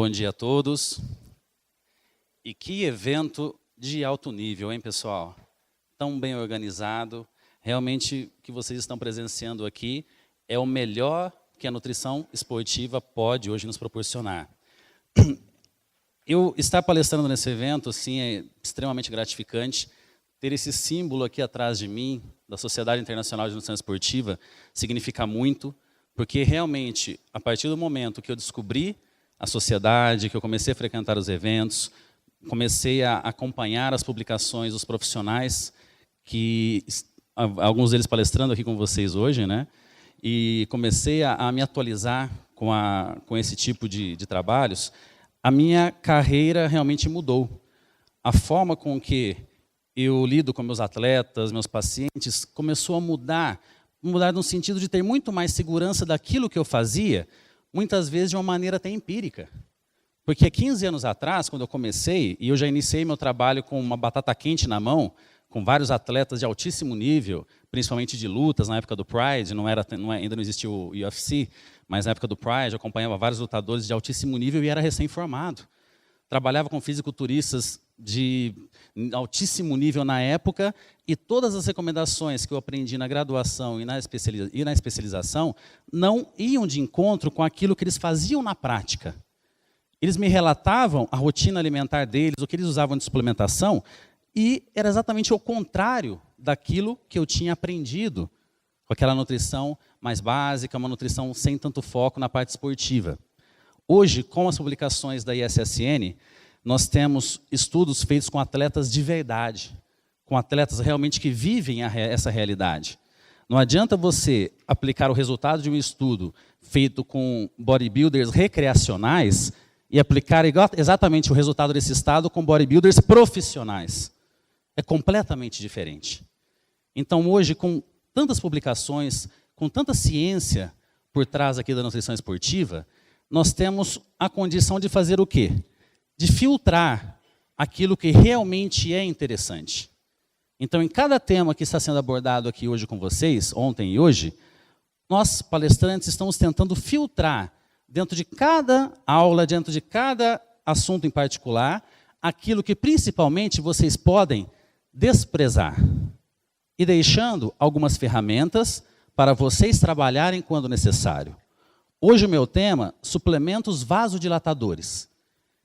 Bom dia a todos. E que evento de alto nível, hein, pessoal? Tão bem organizado. Realmente, o que vocês estão presenciando aqui é o melhor que a nutrição esportiva pode hoje nos proporcionar. Eu estar palestrando nesse evento, assim, é extremamente gratificante. Ter esse símbolo aqui atrás de mim, da Sociedade Internacional de Nutrição Esportiva, significa muito, porque realmente, a partir do momento que eu descobri a sociedade, que eu comecei a frequentar os eventos, comecei a acompanhar as publicações dos profissionais, que alguns deles palestrando aqui com vocês hoje, né? E comecei a me atualizar com esse tipo de trabalhos, a minha carreira realmente mudou. A forma com que eu lido com meus atletas, meus pacientes, começou a mudar no sentido de ter muito mais segurança daquilo que eu fazia, muitas vezes de uma maneira até empírica. Porque há 15 anos atrás, quando eu comecei, e eu já iniciei meu trabalho com uma batata quente na mão, com vários atletas de altíssimo nível, principalmente de lutas, na época do Pride, ainda não existia o UFC, mas na época do Pride eu acompanhava vários lutadores de altíssimo nível e era recém-formado. Trabalhava com fisiculturistas de altíssimo nível na época e todas as recomendações que eu aprendi na graduação e na especialização não iam de encontro com aquilo que eles faziam na prática. Eles me relatavam a rotina alimentar deles, o que eles usavam de suplementação, e era exatamente o contrário daquilo que eu tinha aprendido com aquela nutrição mais básica, uma nutrição sem tanto foco na parte esportiva. Hoje, com as publicações da ISSN, nós temos estudos feitos com atletas de verdade, com atletas realmente que vivem essa realidade. Não adianta você aplicar o resultado de um estudo feito com bodybuilders recreacionais e aplicar exatamente o resultado desse estado com bodybuilders profissionais. É completamente diferente. Então, hoje, com tantas publicações, com tanta ciência por trás aqui da nutrição esportiva, nós temos a condição de fazer o quê? De filtrar aquilo que realmente é interessante. Então, em cada tema que está sendo abordado aqui hoje com vocês, ontem e hoje, nós, palestrantes, estamos tentando filtrar, dentro de cada aula, dentro de cada assunto em particular, aquilo que principalmente vocês podem desprezar. E deixando algumas ferramentas para vocês trabalharem quando necessário. Hoje o meu tema, suplementos vasodilatadores.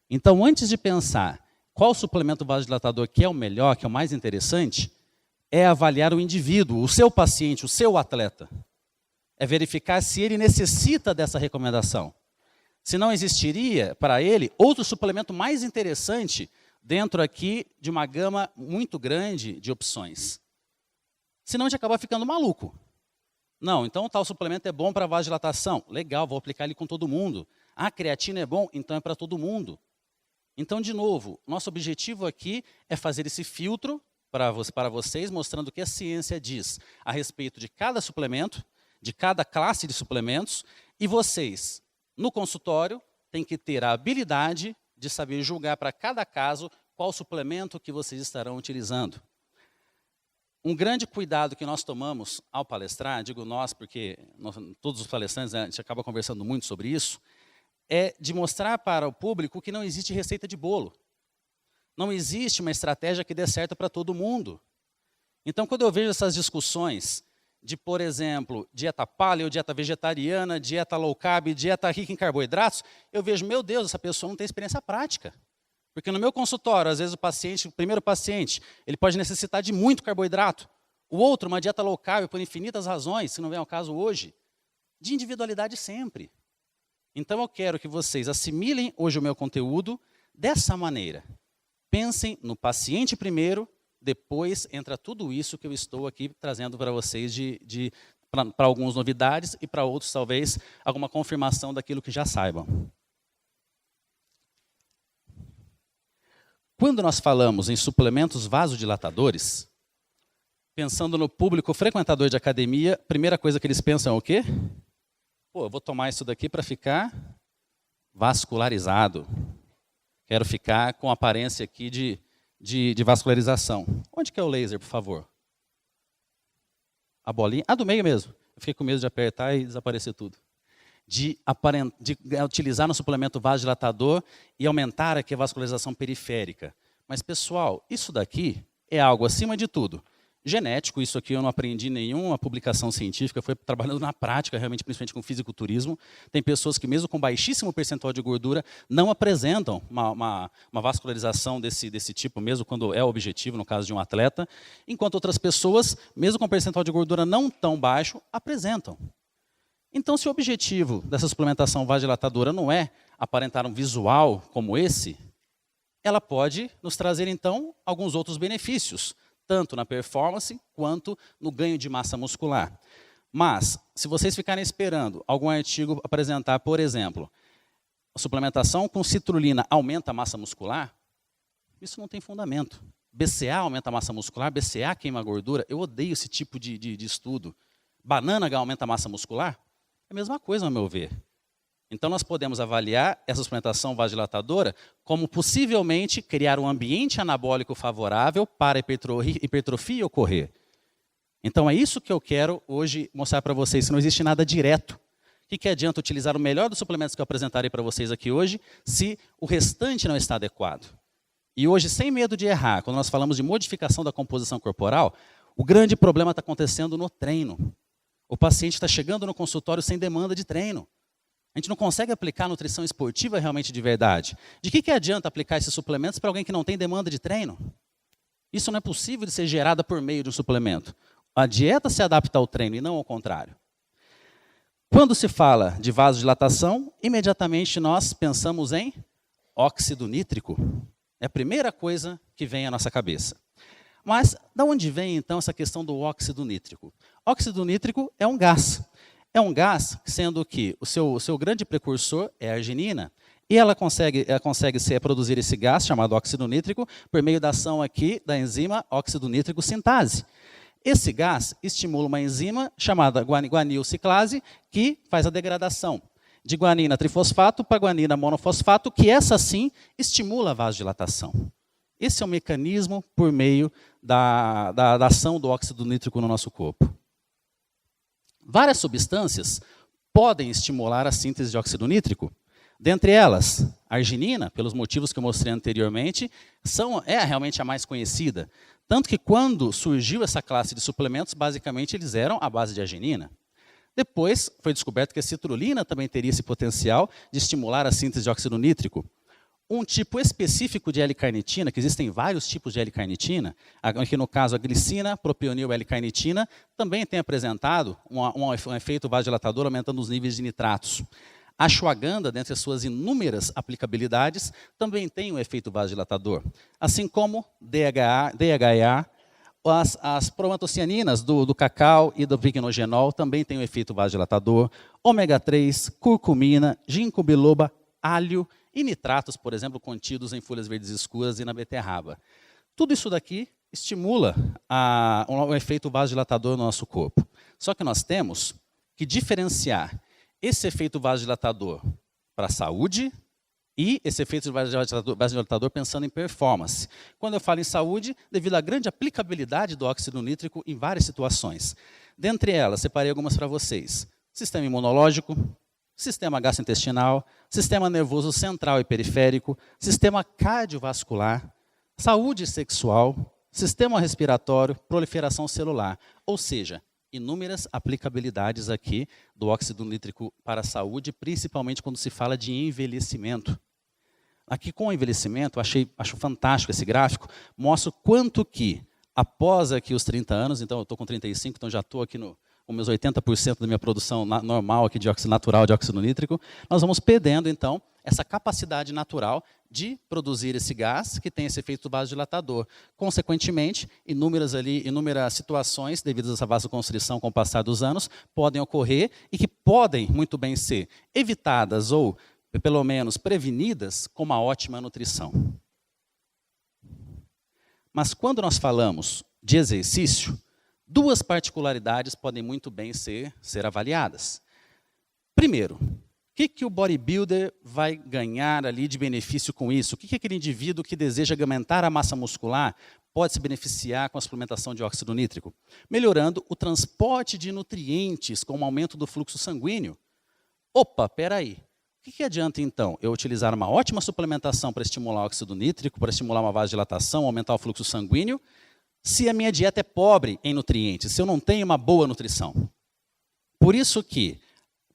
Então, antes de pensar qual suplemento vasodilatador que é o melhor, que é o mais interessante, é avaliar o indivíduo, o seu paciente, o seu atleta. É verificar se ele necessita dessa recomendação. Se não existiria para ele outro suplemento mais interessante dentro aqui de uma gama muito grande de opções. Senão a gente acaba ficando maluco. Não, então tal suplemento é bom para vasodilatação. Legal, vou aplicar ele com todo mundo. Ah, creatina é bom? Então é para todo mundo. Então, de novo, nosso objetivo aqui é fazer esse filtro para vocês, mostrando o que a ciência diz a respeito de cada suplemento, de cada classe de suplementos, e vocês, no consultório, têm que ter a habilidade de saber julgar para cada caso qual suplemento que vocês estarão utilizando. Um grande cuidado que nós tomamos ao palestrar, digo nós porque todos os palestrantes, a gente acaba conversando muito sobre isso, é de mostrar para o público que não existe receita de bolo. Não existe uma estratégia que dê certo para todo mundo. Então, quando eu vejo essas discussões de, por exemplo, dieta paleo, dieta vegetariana, dieta low carb, dieta rica em carboidratos, eu vejo, meu Deus, essa pessoa não tem experiência prática. Porque no meu consultório, às vezes o primeiro paciente, ele pode necessitar de muito carboidrato. O outro, uma dieta low carb, por infinitas razões, se não vem ao caso hoje, de individualidade sempre. Então eu quero que vocês assimilem hoje o meu conteúdo dessa maneira. Pensem no paciente primeiro, depois entra tudo isso que eu estou aqui trazendo para vocês para algumas novidades e para outros talvez alguma confirmação daquilo que já saibam. Quando nós falamos em suplementos vasodilatadores, pensando no público frequentador de academia, a primeira coisa que eles pensam é o quê? Pô, eu vou tomar isso daqui para ficar vascularizado. Quero ficar com aparência aqui de vascularização. Onde que é o laser, por favor? A bolinha? Ah, do meio mesmo. Eu fiquei com medo de apertar e desaparecer tudo. de utilizar no suplemento vasodilatador e aumentar aqui a vascularização periférica. Mas, pessoal, isso daqui é algo, acima de tudo, genético. Isso aqui eu não aprendi em nenhuma publicação científica, foi trabalhando na prática, realmente, principalmente com fisiculturismo. Tem pessoas que, mesmo com baixíssimo percentual de gordura, não apresentam uma vascularização desse tipo, mesmo quando é o objetivo, no caso de um atleta, enquanto outras pessoas, mesmo com percentual de gordura não tão baixo, apresentam. Então, se o objetivo dessa suplementação vasodilatadora não é aparentar um visual como esse, ela pode nos trazer, então, alguns outros benefícios, tanto na performance quanto no ganho de massa muscular. Mas, se vocês ficarem esperando algum artigo apresentar, por exemplo, a suplementação com citrulina aumenta a massa muscular, isso não tem fundamento. BCA aumenta a massa muscular, BCA queima a gordura. Eu odeio esse tipo de estudo. Banana aumenta a massa muscular? É a mesma coisa, ao meu ver. Então, nós podemos avaliar essa suplementação vasodilatadora como possivelmente criar um ambiente anabólico favorável para a hipertrofia ocorrer. Então, é isso que eu quero hoje mostrar para vocês, se não existe nada direto. O que adianta utilizar o melhor dos suplementos que eu apresentarei para vocês aqui hoje, se o restante não está adequado? E hoje, sem medo de errar, quando nós falamos de modificação da composição corporal, o grande problema está acontecendo no treino. O paciente está chegando no consultório sem demanda de treino. A gente não consegue aplicar nutrição esportiva realmente de verdade. De que adianta aplicar esses suplementos para alguém que não tem demanda de treino? Isso não é possível de ser gerada por meio de um suplemento. A dieta se adapta ao treino e não ao contrário. Quando se fala de vasodilatação, imediatamente nós pensamos em óxido nítrico. É a primeira coisa que vem à nossa cabeça. Mas, de onde vem, então, essa questão do óxido nítrico? Óxido nítrico é um gás. É um gás, sendo que o seu grande precursor é a arginina, e ela consegue produzir esse gás, chamado óxido nítrico, por meio da ação aqui da enzima óxido nítrico sintase. Esse gás estimula uma enzima chamada guanilciclase, que faz a degradação de guanina trifosfato para guanina monofosfato, que essa sim estimula a vasodilatação. Esse é o mecanismo por meio da ação do óxido nítrico no nosso corpo. Várias substâncias podem estimular a síntese de óxido nítrico. Dentre elas, a arginina, pelos motivos que eu mostrei anteriormente, é realmente a mais conhecida. Tanto que quando surgiu essa classe de suplementos, basicamente eles eram à base de arginina. Depois foi descoberto que a citrulina também teria esse potencial de estimular a síntese de óxido nítrico. Um tipo específico de L-carnitina, que existem vários tipos de L-carnitina, aqui no caso a glicina, propionil L-carnitina, também tem apresentado um efeito vasodilatador, aumentando os níveis de nitratos. A ashwagandha, dentre as suas inúmeras aplicabilidades, também tem um efeito vasodilatador. Assim como DHA, as proantocianinas do cacau e do vignogenol também têm um efeito vasodilatador. Ômega 3, curcumina, ginkgo biloba, alho e nitratos, por exemplo, contidos em folhas verdes escuras e na beterraba. Tudo isso daqui estimula um efeito vasodilatador no nosso corpo. Só que nós temos que diferenciar esse efeito vasodilatador para a saúde e esse efeito vasodilatador pensando em performance. Quando eu falo em saúde, devido à grande aplicabilidade do óxido nítrico em várias situações. Dentre elas, separei algumas para vocês. Sistema imunológico, sistema gastrointestinal, sistema nervoso central e periférico, sistema cardiovascular, saúde sexual, sistema respiratório, proliferação celular. Ou seja, inúmeras aplicabilidades aqui do óxido nítrico para a saúde, principalmente quando se fala de envelhecimento. Aqui com o envelhecimento, acho fantástico esse gráfico, mostra o quanto que, após aqui os 30 anos, então eu estou com 35, então já estou aqui com meus 80% da minha produção normal aqui de óxido natural de óxido nítrico, nós vamos perdendo, então, essa capacidade natural de produzir esse gás que tem esse efeito vasodilatador. Consequentemente, inúmeras situações devidas a essa vasoconstrição com o passar dos anos podem ocorrer e que podem muito bem ser evitadas ou, pelo menos, prevenidas com uma ótima nutrição. Mas quando nós falamos de exercício, duas particularidades podem muito bem ser avaliadas. Primeiro, o que o bodybuilder vai ganhar ali de benefício com isso? O que aquele indivíduo que deseja aumentar a massa muscular pode se beneficiar com a suplementação de óxido nítrico? Melhorando o transporte de nutrientes com o aumento do fluxo sanguíneo. Opa, peraí. O que adianta, então, eu utilizar uma ótima suplementação para estimular o óxido nítrico, para estimular uma vasodilatação, aumentar o fluxo sanguíneo, se a minha dieta é pobre em nutrientes, se eu não tenho uma boa nutrição? Por isso que,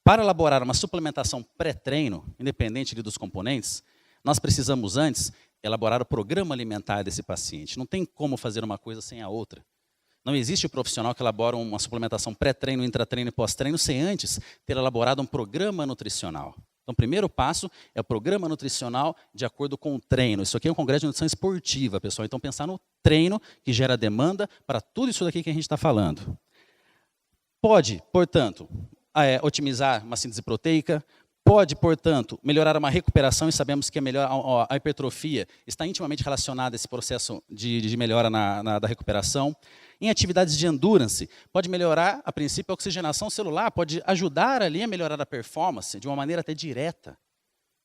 para elaborar uma suplementação pré-treino, independente dos componentes, nós precisamos antes elaborar o programa alimentar desse paciente. Não tem como fazer uma coisa sem a outra. Não existe profissional que elabora uma suplementação pré-treino, intratreino e pós-treino sem antes ter elaborado um programa nutricional. Então, o primeiro passo é o programa nutricional de acordo com o treino. Isso aqui é um congresso de nutrição esportiva, pessoal. Então, pensar no treino que gera demanda para tudo isso daqui que a gente está falando. Pode, portanto, otimizar uma síntese proteica, pode, portanto, melhorar uma recuperação, e sabemos que a hipertrofia está intimamente relacionada a esse processo de melhora da recuperação. Em atividades de endurance, pode melhorar, a princípio, a oxigenação celular, pode ajudar ali a melhorar a performance de uma maneira até direta.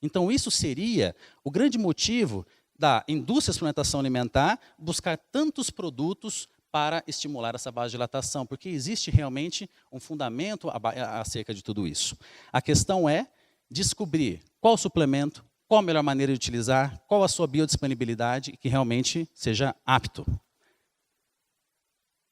Então, isso seria o grande motivo da indústria de suplementação alimentar buscar tantos produtos para estimular essa vasodilatação, porque existe realmente um fundamento acerca de tudo isso. A questão é descobrir qual suplemento, qual a melhor maneira de utilizar, qual a sua biodisponibilidade que realmente seja apto.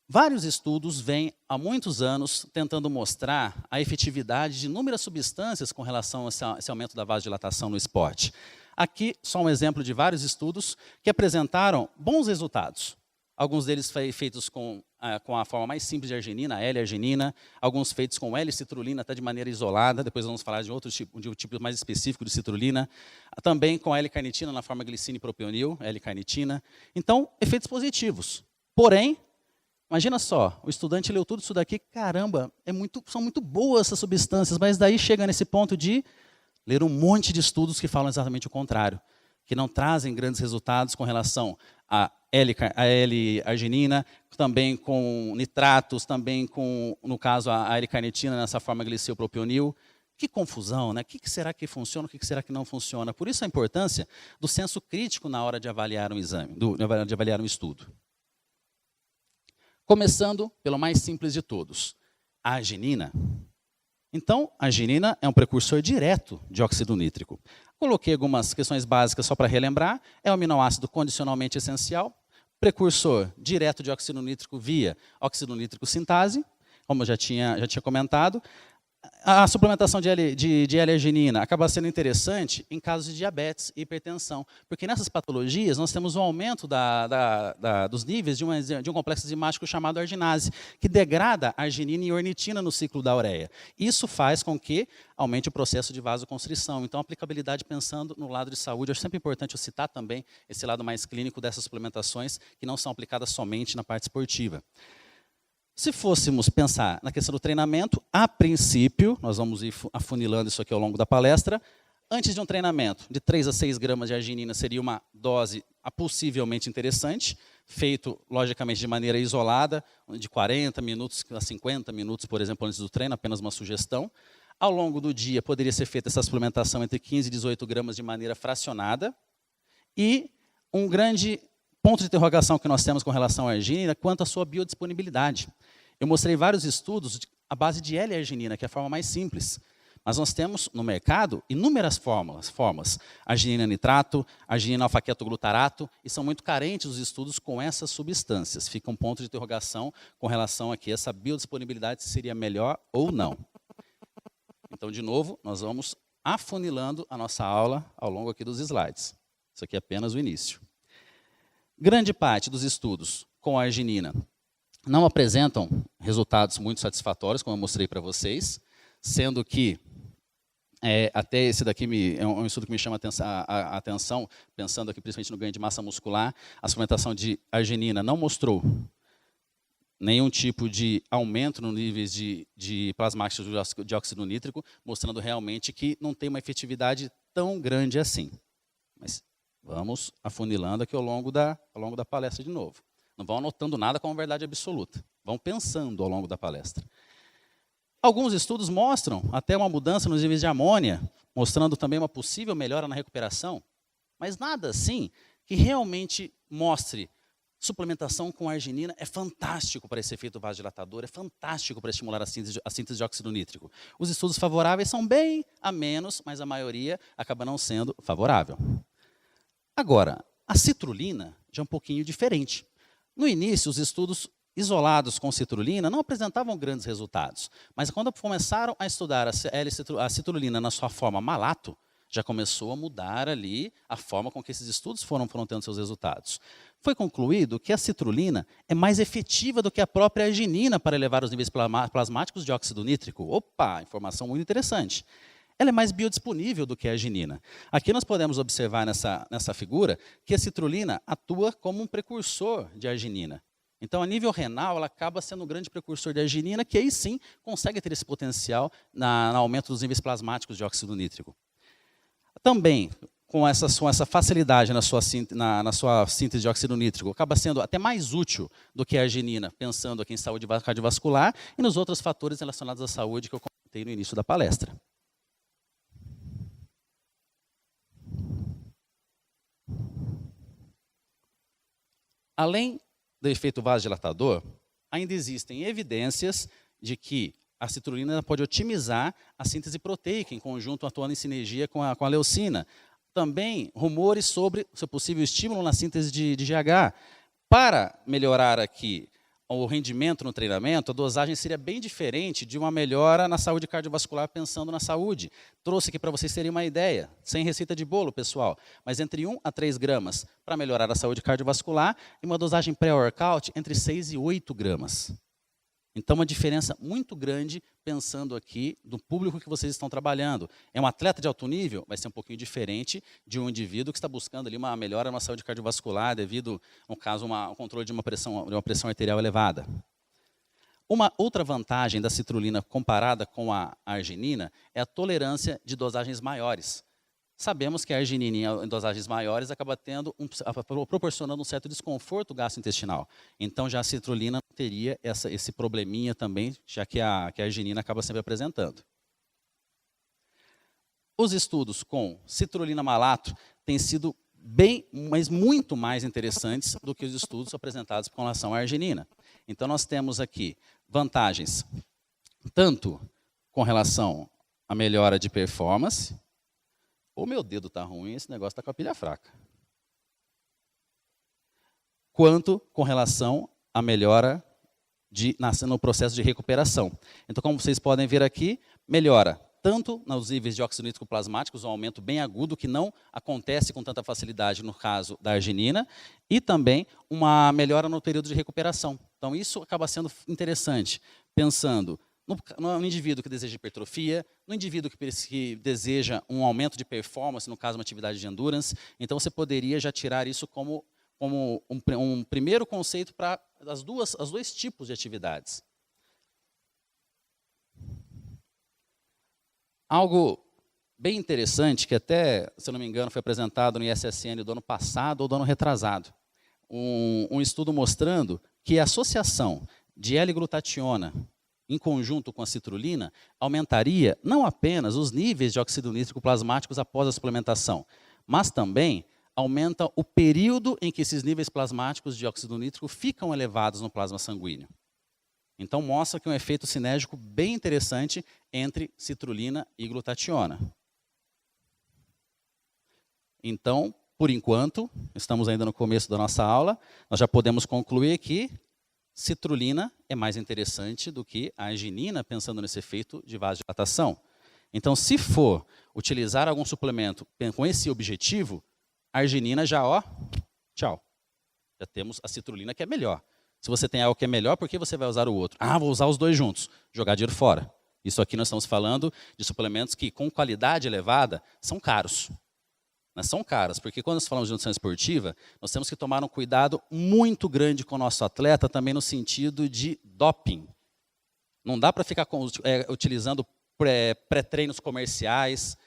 Vários estudos vêm há muitos anos tentando mostrar a efetividade de inúmeras substâncias com relação a esse aumento da vasodilatação no esporte. Aqui, só um exemplo de vários estudos que apresentaram bons resultados. Alguns deles feitos com a forma mais simples de arginina, a L-arginina, alguns feitos com L-citrulina, até de maneira isolada, depois vamos falar de um tipo mais específico de citrulina, também com a L-carnitina na forma glicina e propionil, L-carnitina. Então, efeitos positivos. Porém, imagina só, o estudante leu tudo isso daqui, caramba, são muito boas essas substâncias, mas daí chega nesse ponto de ler um monte de estudos que falam exatamente o contrário, que não trazem grandes resultados com relação a L-arginina, também com nitratos, também com, no caso, a L-carnitina nessa forma glicil-propionil. Que confusão, né? O que será que funciona, o que será que não funciona? Por isso a importância do senso crítico na hora de avaliar um exame, de avaliar um estudo. Começando pelo mais simples de todos, a arginina. Então, a arginina é um precursor direto de óxido nítrico. Coloquei algumas questões básicas só para relembrar. É um aminoácido condicionalmente essencial, precursor direto de óxido nítrico via óxido nítrico sintase, como eu já tinha comentado. A suplementação de L-arginina acaba sendo interessante em casos de diabetes e hipertensão, porque nessas patologias nós temos um aumento dos níveis de um complexo enzimático chamado arginase, que degrada arginina e ornitina no ciclo da ureia. Isso faz com que aumente o processo de vasoconstrição. Então, a aplicabilidade pensando no lado de saúde, é sempre importante eu citar também esse lado mais clínico dessas suplementações, que não são aplicadas somente na parte esportiva. Se fôssemos pensar na questão do treinamento, a princípio, nós vamos ir afunilando isso aqui ao longo da palestra, antes de um treinamento, de 3 a 6 gramas de arginina seria uma dose possivelmente interessante, feito, logicamente, de maneira isolada, de 40 minutos a 50 minutos, por exemplo, antes do treino, apenas uma sugestão. Ao longo do dia, poderia ser feita essa suplementação entre 15 e 18 gramas de maneira fracionada. E um grande ponto de interrogação que nós temos com relação à arginina quanto à sua biodisponibilidade. Eu mostrei vários estudos à base de L-arginina, que é a forma mais simples. Mas nós temos no mercado inúmeras formas. Arginina nitrato, arginina alfa-ketoglutarato, e são muito carentes os estudos com essas substâncias. Fica um ponto de interrogação com relação a que essa biodisponibilidade seria melhor ou não. Então, de novo, nós vamos afunilando a nossa aula ao longo aqui dos slides. Isso aqui é apenas o início. Grande parte dos estudos com a arginina não apresentam resultados muito satisfatórios, como eu mostrei para vocês, sendo que até esse daqui é um estudo que me chama a atenção, pensando aqui principalmente no ganho de massa muscular. A suplementação de arginina não mostrou nenhum tipo de aumento no níveis de plasmáticos de óxido nítrico, mostrando realmente que não tem uma efetividade tão grande assim. Mas vamos afunilando aqui ao longo da palestra de novo. Não vão anotando nada como verdade absoluta. Vão pensando ao longo da palestra. Alguns estudos mostram até uma mudança nos níveis de amônia, mostrando também uma possível melhora na recuperação, mas nada assim que realmente mostre Suplementação com arginina é fantástico para esse efeito vasodilatador, é fantástico para estimular a síntese de óxido nítrico. Os estudos favoráveis são bem a menos, mas a maioria acaba não sendo favorável. Agora, a citrulina já é um pouquinho diferente. No início, os estudos isolados com citrulina não apresentavam grandes resultados, mas quando começaram a estudar a citrulina na sua forma malato, já começou a mudar ali a forma com que esses estudos foram tendo seus resultados. Foi concluído que a citrulina é mais efetiva do que a própria arginina para elevar os níveis plasmáticos de óxido nítrico. Opa, informação muito interessante. Ela é mais biodisponível do que a arginina. Aqui nós podemos observar nessa figura que a citrulina atua como um precursor de arginina. Então, a nível renal, ela acaba sendo um grande precursor de arginina, que aí sim consegue ter esse potencial no aumento dos níveis plasmáticos de óxido nítrico. Também, com essa facilidade na sua síntese de óxido nítrico, acaba sendo até mais útil do que a arginina, pensando aqui em saúde cardiovascular e nos outros fatores relacionados à saúde que eu comentei no início da palestra. Além do efeito vasodilatador, ainda existem evidências de que a citrulina pode otimizar a síntese proteica, em conjunto atuando em sinergia com a leucina. Também rumores sobre o seu possível estímulo na síntese de GH. Para melhorar aqui o rendimento no treinamento, a dosagem seria bem diferente de uma melhora na saúde cardiovascular, pensando na saúde. Trouxe aqui para vocês terem uma ideia, sem receita de bolo, pessoal, mas entre 1 a 3 gramas para melhorar a saúde cardiovascular e uma dosagem pré-workout entre 6 e 8 gramas. Então, uma diferença muito grande, pensando aqui do público que vocês estão trabalhando. É um atleta de alto nível, vai ser um pouquinho diferente de um indivíduo que está buscando ali uma melhora na saúde cardiovascular devido, no caso, ao controle de uma pressão arterial elevada. Uma outra vantagem da citrulina comparada com a arginina é a tolerância de dosagens maiores. Sabemos que a arginina em dosagens maiores acaba proporcionando um certo desconforto gastrointestinal. Então, já a citrulina não teria esse probleminha também, já que a arginina acaba sempre apresentando. Os estudos com citrulina malato têm sido bem, mas muito mais interessantes do que os estudos apresentados com relação à arginina. Então, nós temos aqui vantagens, tanto com relação à melhora de performance. O meu dedo está ruim, esse negócio está com a pilha fraca. Quanto com relação à melhora no processo de recuperação. Então, como vocês podem ver aqui, melhora tanto nos níveis de óxido nítrico plasmáticos, um aumento bem agudo, que não acontece com tanta facilidade no caso da arginina, e também uma melhora no período de recuperação. Então, isso acaba sendo interessante, pensando no indivíduo que deseja hipertrofia, no indivíduo que deseja um aumento de performance, no caso, uma atividade de endurance. Então, você poderia já tirar isso como um primeiro conceito para os dois tipos de atividades. Algo bem interessante, que até, se eu não me engano, foi apresentado no ISSN do ano passado ou do ano retrasado. Um estudo mostrando que a associação de L-glutationa em conjunto com a citrulina, aumentaria não apenas os níveis de óxido nítrico plasmáticos após a suplementação, mas também aumenta o período em que esses níveis plasmáticos de óxido nítrico ficam elevados no plasma sanguíneo. Então, mostra que é um efeito sinérgico bem interessante entre citrulina e glutationa. Então, por enquanto, estamos ainda no começo da nossa aula, nós já podemos concluir que citrulina é mais interessante do que a arginina, pensando nesse efeito de vasodilatação. Então, se for utilizar algum suplemento com esse objetivo, a arginina já, tchau. Já temos a citrulina que é melhor. Se você tem algo que é melhor, por que você vai usar o outro? Ah, vou usar os dois juntos. Jogar dinheiro fora. Isso aqui nós estamos falando de suplementos que, com qualidade elevada, são caros. São caras, porque quando nós falamos de nutrição esportiva, nós temos que tomar um cuidado muito grande com o nosso atleta, também no sentido de doping. Não dá para ficar utilizando pré-treinos comerciais,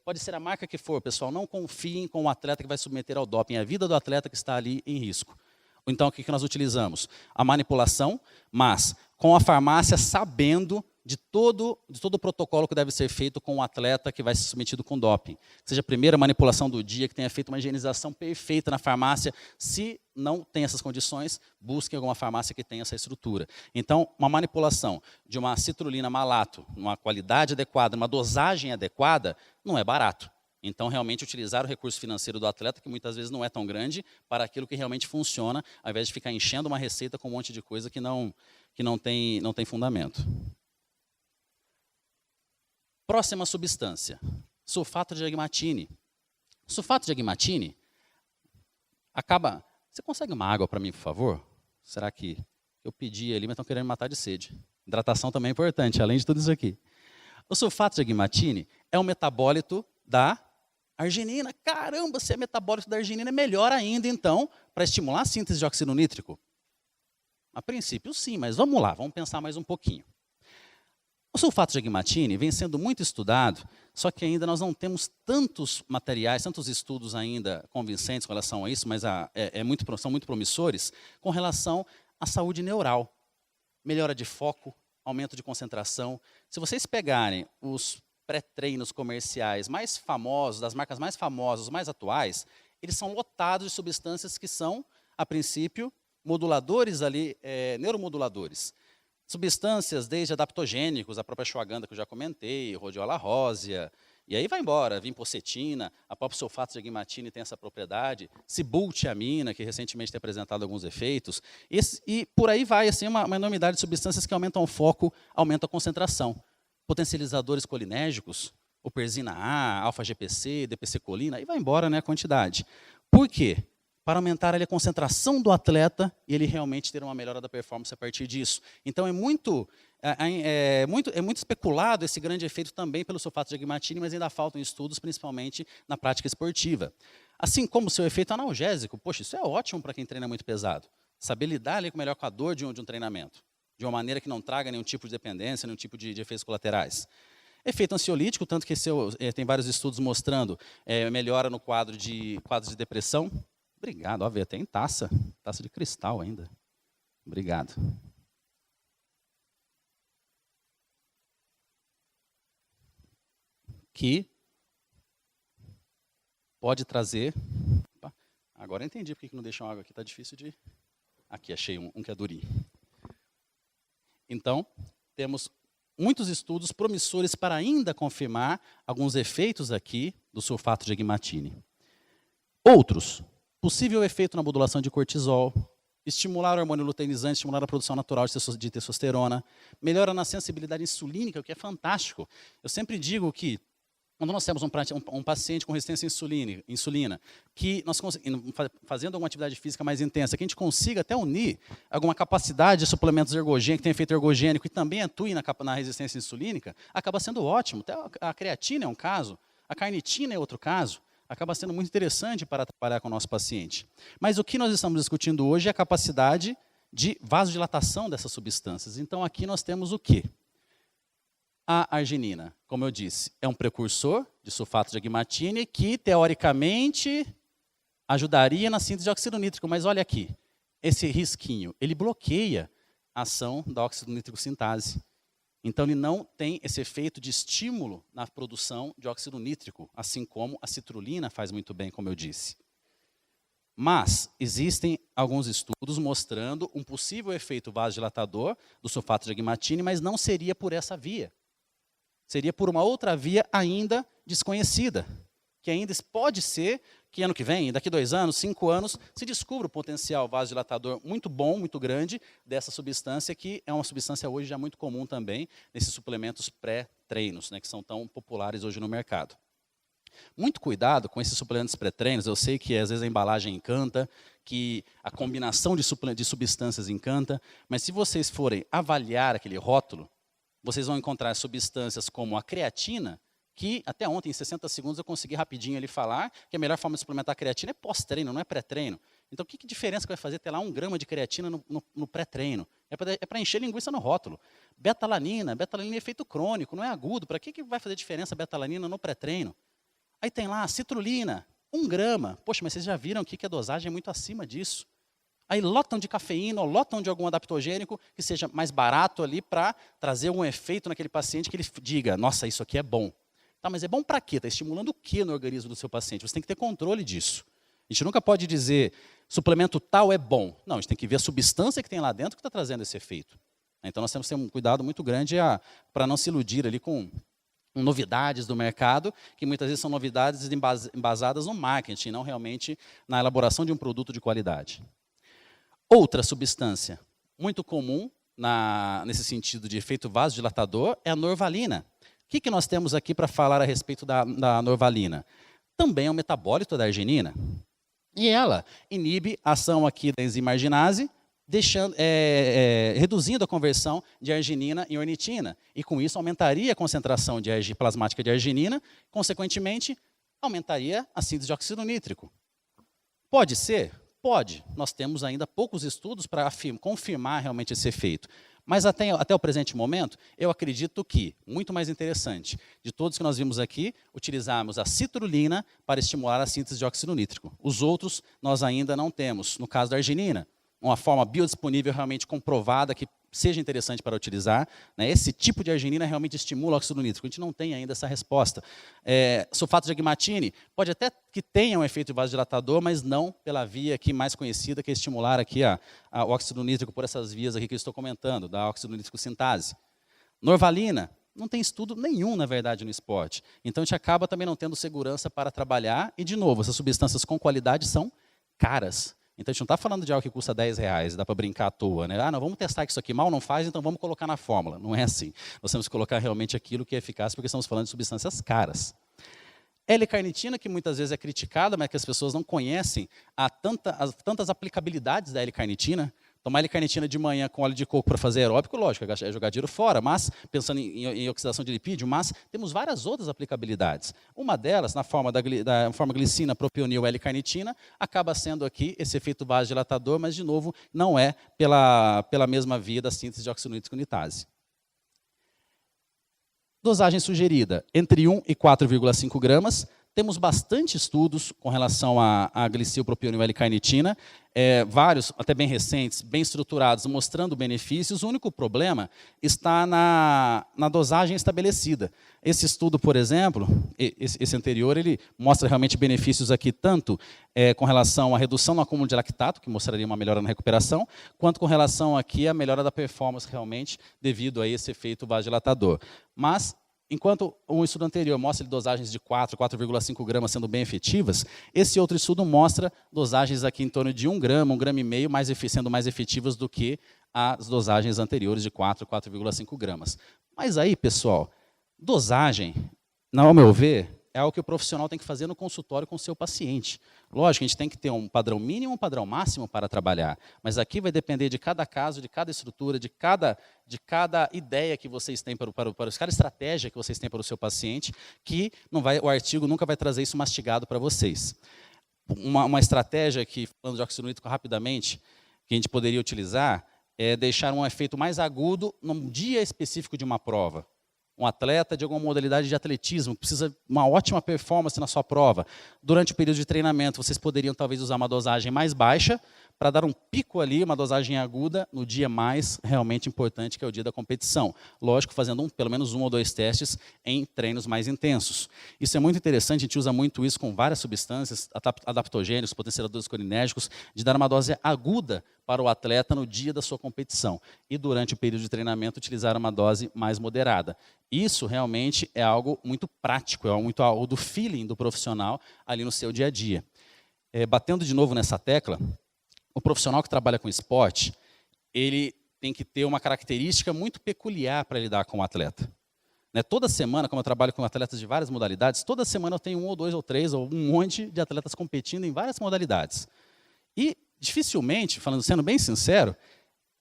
pode ser a marca que for, pessoal, não confiem com o atleta que vai submeter ao doping, é a vida do atleta que está ali em risco. Então, o que nós utilizamos? A manipulação, mas com a farmácia sabendo de todo o protocolo que deve ser feito com o atleta que vai ser submetido com doping. Que seja a primeira manipulação do dia, que tenha feito uma higienização perfeita na farmácia. Se não tem essas condições, busque alguma farmácia que tenha essa estrutura. Então, uma manipulação de uma citrulina malato, uma qualidade adequada, uma dosagem adequada, não é barato. Então, realmente, utilizar o recurso financeiro do atleta, que muitas vezes não é tão grande, para aquilo que realmente funciona, ao invés de ficar enchendo uma receita com um monte de coisa que não tem fundamento. Próxima substância, sulfato de agmatine. Sulfato de agmatine acaba... Você consegue uma água para mim, por favor? Será que eu pedi ali, mas estão querendo me matar de sede? Hidratação também é importante, além de tudo isso aqui. O sulfato de agmatine é um metabólito da arginina. Caramba, se é metabólito da arginina, é melhor ainda, então, para estimular a síntese de óxido nítrico. A princípio, sim, mas vamos lá, vamos pensar mais um pouquinho. O sulfato de agmatine vem sendo muito estudado, só que ainda nós não temos tantos materiais, tantos estudos ainda convincentes com relação a isso, mas são muito promissores, com relação à saúde neural. Melhora de foco, aumento de concentração. Se vocês pegarem os pré-treinos comerciais mais famosos, das marcas mais famosas, os mais atuais, eles são lotados de substâncias que são, a princípio, moduladores ali, neuromoduladores. Substâncias desde adaptogênicos, a própria ashwagandha que eu já comentei, rhodiola rósea, e aí vai embora, vinpocetina, a própria sulfato de agmatine tem essa propriedade, sibultiamina, que recentemente tem apresentado alguns efeitos, e por aí vai, assim, uma enormidade de substâncias que aumentam o foco, aumentam a concentração. Potencializadores colinérgicos, operzina A, alfa-GPC, DPC-colina, e vai embora, né, a quantidade. Por quê? Para aumentar ali a concentração do atleta e ele realmente ter uma melhora da performance a partir disso. Então, é muito especulado esse grande efeito também pelo sulfato de agmatine, mas ainda faltam estudos, principalmente na prática esportiva. Assim como o seu efeito analgésico, poxa, isso é ótimo para quem treina muito pesado. Saber lidar ali melhor com a dor de um treinamento, de uma maneira que não traga nenhum tipo de dependência, nenhum tipo de efeitos colaterais. Efeito ansiolítico, tanto que tem vários estudos mostrando melhora no quadro de depressão. Obrigado, ó, veio até em taça de cristal ainda. Obrigado. Que pode trazer... Opa, agora eu entendi porque que não deixam água aqui, está difícil de... Aqui, achei um que é durinho. Então, temos muitos estudos promissores para ainda confirmar alguns efeitos aqui do sulfato de agmatine. Outros... Possível efeito na modulação de cortisol, estimular o hormônio luteinizante, estimular a produção natural de testosterona, melhora na sensibilidade insulínica, o que é fantástico. Eu sempre digo que, quando nós temos um paciente com resistência à insulina, que nós fazendo alguma atividade física mais intensa, que a gente consiga até unir alguma capacidade de suplementos ergogênicos, que tem efeito ergogênico e também atue na resistência insulínica, acaba sendo ótimo. Até a creatina é um caso, a carnitina é outro caso. Acaba sendo muito interessante para trabalhar com o nosso paciente. Mas o que nós estamos discutindo hoje é a capacidade de vasodilatação dessas substâncias. Então, aqui nós temos o quê? A arginina, como eu disse, é um precursor de sulfato de agmatine que, teoricamente, ajudaria na síntese de óxido nítrico. Mas olha aqui, esse risquinho, ele bloqueia a ação da óxido nítrico sintase. Então, ele não tem esse efeito de estímulo na produção de óxido nítrico, assim como a citrulina faz muito bem, como eu disse. Mas existem alguns estudos mostrando um possível efeito vasodilatador do sulfato de agmatine, mas não seria por essa via. Seria por uma outra via ainda desconhecida, que ainda pode ser que ano que vem, daqui 2 anos, 5 anos, se descubra o potencial vasodilatador muito bom, muito grande, dessa substância, que é uma substância hoje já muito comum também, nesses suplementos pré-treinos, né, que são tão populares hoje no mercado. Muito cuidado com esses suplementos pré-treinos, eu sei que às vezes a embalagem encanta, que a combinação de substâncias encanta, mas se vocês forem avaliar aquele rótulo, vocês vão encontrar substâncias como a creatina, que até ontem, em 60 segundos, eu consegui rapidinho ali falar que a melhor forma de suplementar a creatina é pós-treino, não é pré-treino. Então, que diferença que vai fazer ter lá 1 grama de creatina no pré-treino? É para encher linguiça no rótulo. Betalanina é efeito crônico, não é agudo. Para que vai fazer diferença a betalanina no pré-treino? Aí tem lá a citrulina, 1 grama. Poxa, mas vocês já viram aqui que a dosagem é muito acima disso. aí lotam de cafeína ou lotam de algum adaptogênico que seja mais barato ali para trazer um efeito naquele paciente que ele diga, nossa, isso aqui é bom. Tá, mas é bom para quê? Está estimulando o quê no organismo do seu paciente? Você tem que ter controle disso. A gente nunca pode dizer, suplemento tal é bom. Não, a gente tem que ver a substância que tem lá dentro que está trazendo esse efeito. Então nós temos que ter um cuidado muito grande para não se iludir ali com novidades do mercado, que muitas vezes são novidades embasadas no marketing, não realmente na elaboração de um produto de qualidade. Outra substância muito comum nesse sentido de efeito vasodilatador é a norvalina. O que nós temos aqui para falar a respeito da norvalina? Também é um metabólito da arginina. E ela inibe a ação aqui da enzima arginase, reduzindo a conversão de arginina em ornitina. E com isso aumentaria a concentração de plasmática de arginina, consequentemente aumentaria a síntese de óxido nítrico. Pode ser? Pode. Nós temos ainda poucos estudos para confirmar realmente esse efeito. Mas até o presente momento, eu acredito que, muito mais interessante, de todos que nós vimos aqui, utilizarmos a citrulina para estimular a síntese de óxido nítrico. Os outros nós ainda não temos. No caso da arginina, uma forma biodisponível realmente comprovada que seja interessante para utilizar, né? Esse tipo de arginina realmente estimula o óxido nítrico. A gente não tem ainda essa resposta. Sulfato de agmatine pode até que tenha um efeito vasodilatador, mas não pela via aqui mais conhecida, que é estimular aqui o óxido nítrico por essas vias aqui que eu estou comentando, da óxido nítrico sintase. Norvalina, não tem estudo nenhum, na verdade, no esporte. Então, a gente acaba também não tendo segurança para trabalhar. E, de novo, essas substâncias com qualidade são caras. Então, a gente não está falando de algo que custa R$10, dá para brincar à toa, né? Ah, não, vamos testar que isso aqui mal não faz, então vamos colocar na fórmula. Não é assim. Nós temos que colocar realmente aquilo que é eficaz, porque estamos falando de substâncias caras. L-carnitina, que muitas vezes é criticada, mas que as pessoas não conhecem tantas aplicabilidades da L-carnitina. Tomar L-carnitina de manhã com óleo de coco para fazer aeróbico, lógico, é jogar dinheiro fora, mas, pensando em oxidação de lipídio, mas temos várias outras aplicabilidades. Uma delas, na forma glicina, propionil, L-carnitina, acaba sendo aqui esse efeito vasodilatador, mas, de novo, não é pela mesma via da síntese de óxido nítrico nitase. Dosagem sugerida, entre 1 e 4,5 gramas. Temos bastante estudos com relação a glicilpropionil L-carnitina, vários, até bem recentes, bem estruturados, mostrando benefícios. O único problema está na dosagem estabelecida. Esse estudo, por exemplo, esse anterior, ele mostra realmente benefícios aqui, tanto com relação à redução no acúmulo de lactato, que mostraria uma melhora na recuperação, quanto com relação aqui à melhora da performance realmente, devido a esse efeito vasodilatador. Mas, enquanto um estudo anterior mostra dosagens de 4,5 gramas sendo bem efetivas, esse outro estudo mostra dosagens aqui em torno de 1 grama, 1,5 gramas, sendo mais efetivas do que as dosagens anteriores de 4,5 gramas. Mas aí, pessoal, dosagem, ao meu ver, é algo que o profissional tem que fazer no consultório com o seu paciente. Lógico, a gente tem que ter um padrão mínimo e um padrão máximo para trabalhar, mas aqui vai depender de cada caso, de cada estrutura, de cada ideia que vocês têm cada estratégia que vocês têm para o seu paciente, que o artigo nunca vai trazer isso mastigado para vocês. Uma estratégia que, falando de óxido nítrico rapidamente, que a gente poderia utilizar, é deixar um efeito mais agudo num dia específico de uma prova. Um atleta de alguma modalidade de atletismo, que precisa de uma ótima performance na sua prova. Durante o período de treinamento, vocês poderiam talvez usar uma dosagem mais baixa, para dar um pico ali, uma dosagem aguda, no dia mais realmente importante, que é o dia da competição. Lógico, fazendo pelo menos 1 ou 2 testes em treinos mais intensos. Isso é muito interessante, a gente usa muito isso com várias substâncias, adaptogênicos, potencializadores colinérgicos, de dar uma dose aguda para o atleta no dia da sua competição. E durante o período de treinamento, utilizar uma dose mais moderada. Isso realmente é algo muito prático, é muito algo do feeling do profissional ali no seu dia a dia. Batendo de novo nessa tecla, o profissional que trabalha com esporte, ele tem que ter uma característica muito peculiar para lidar com o atleta. Toda semana, como eu trabalho com atletas de várias modalidades, toda semana eu tenho 1 ou 2 ou 3 ou um monte de atletas competindo em várias modalidades. E dificilmente, sendo bem sincero,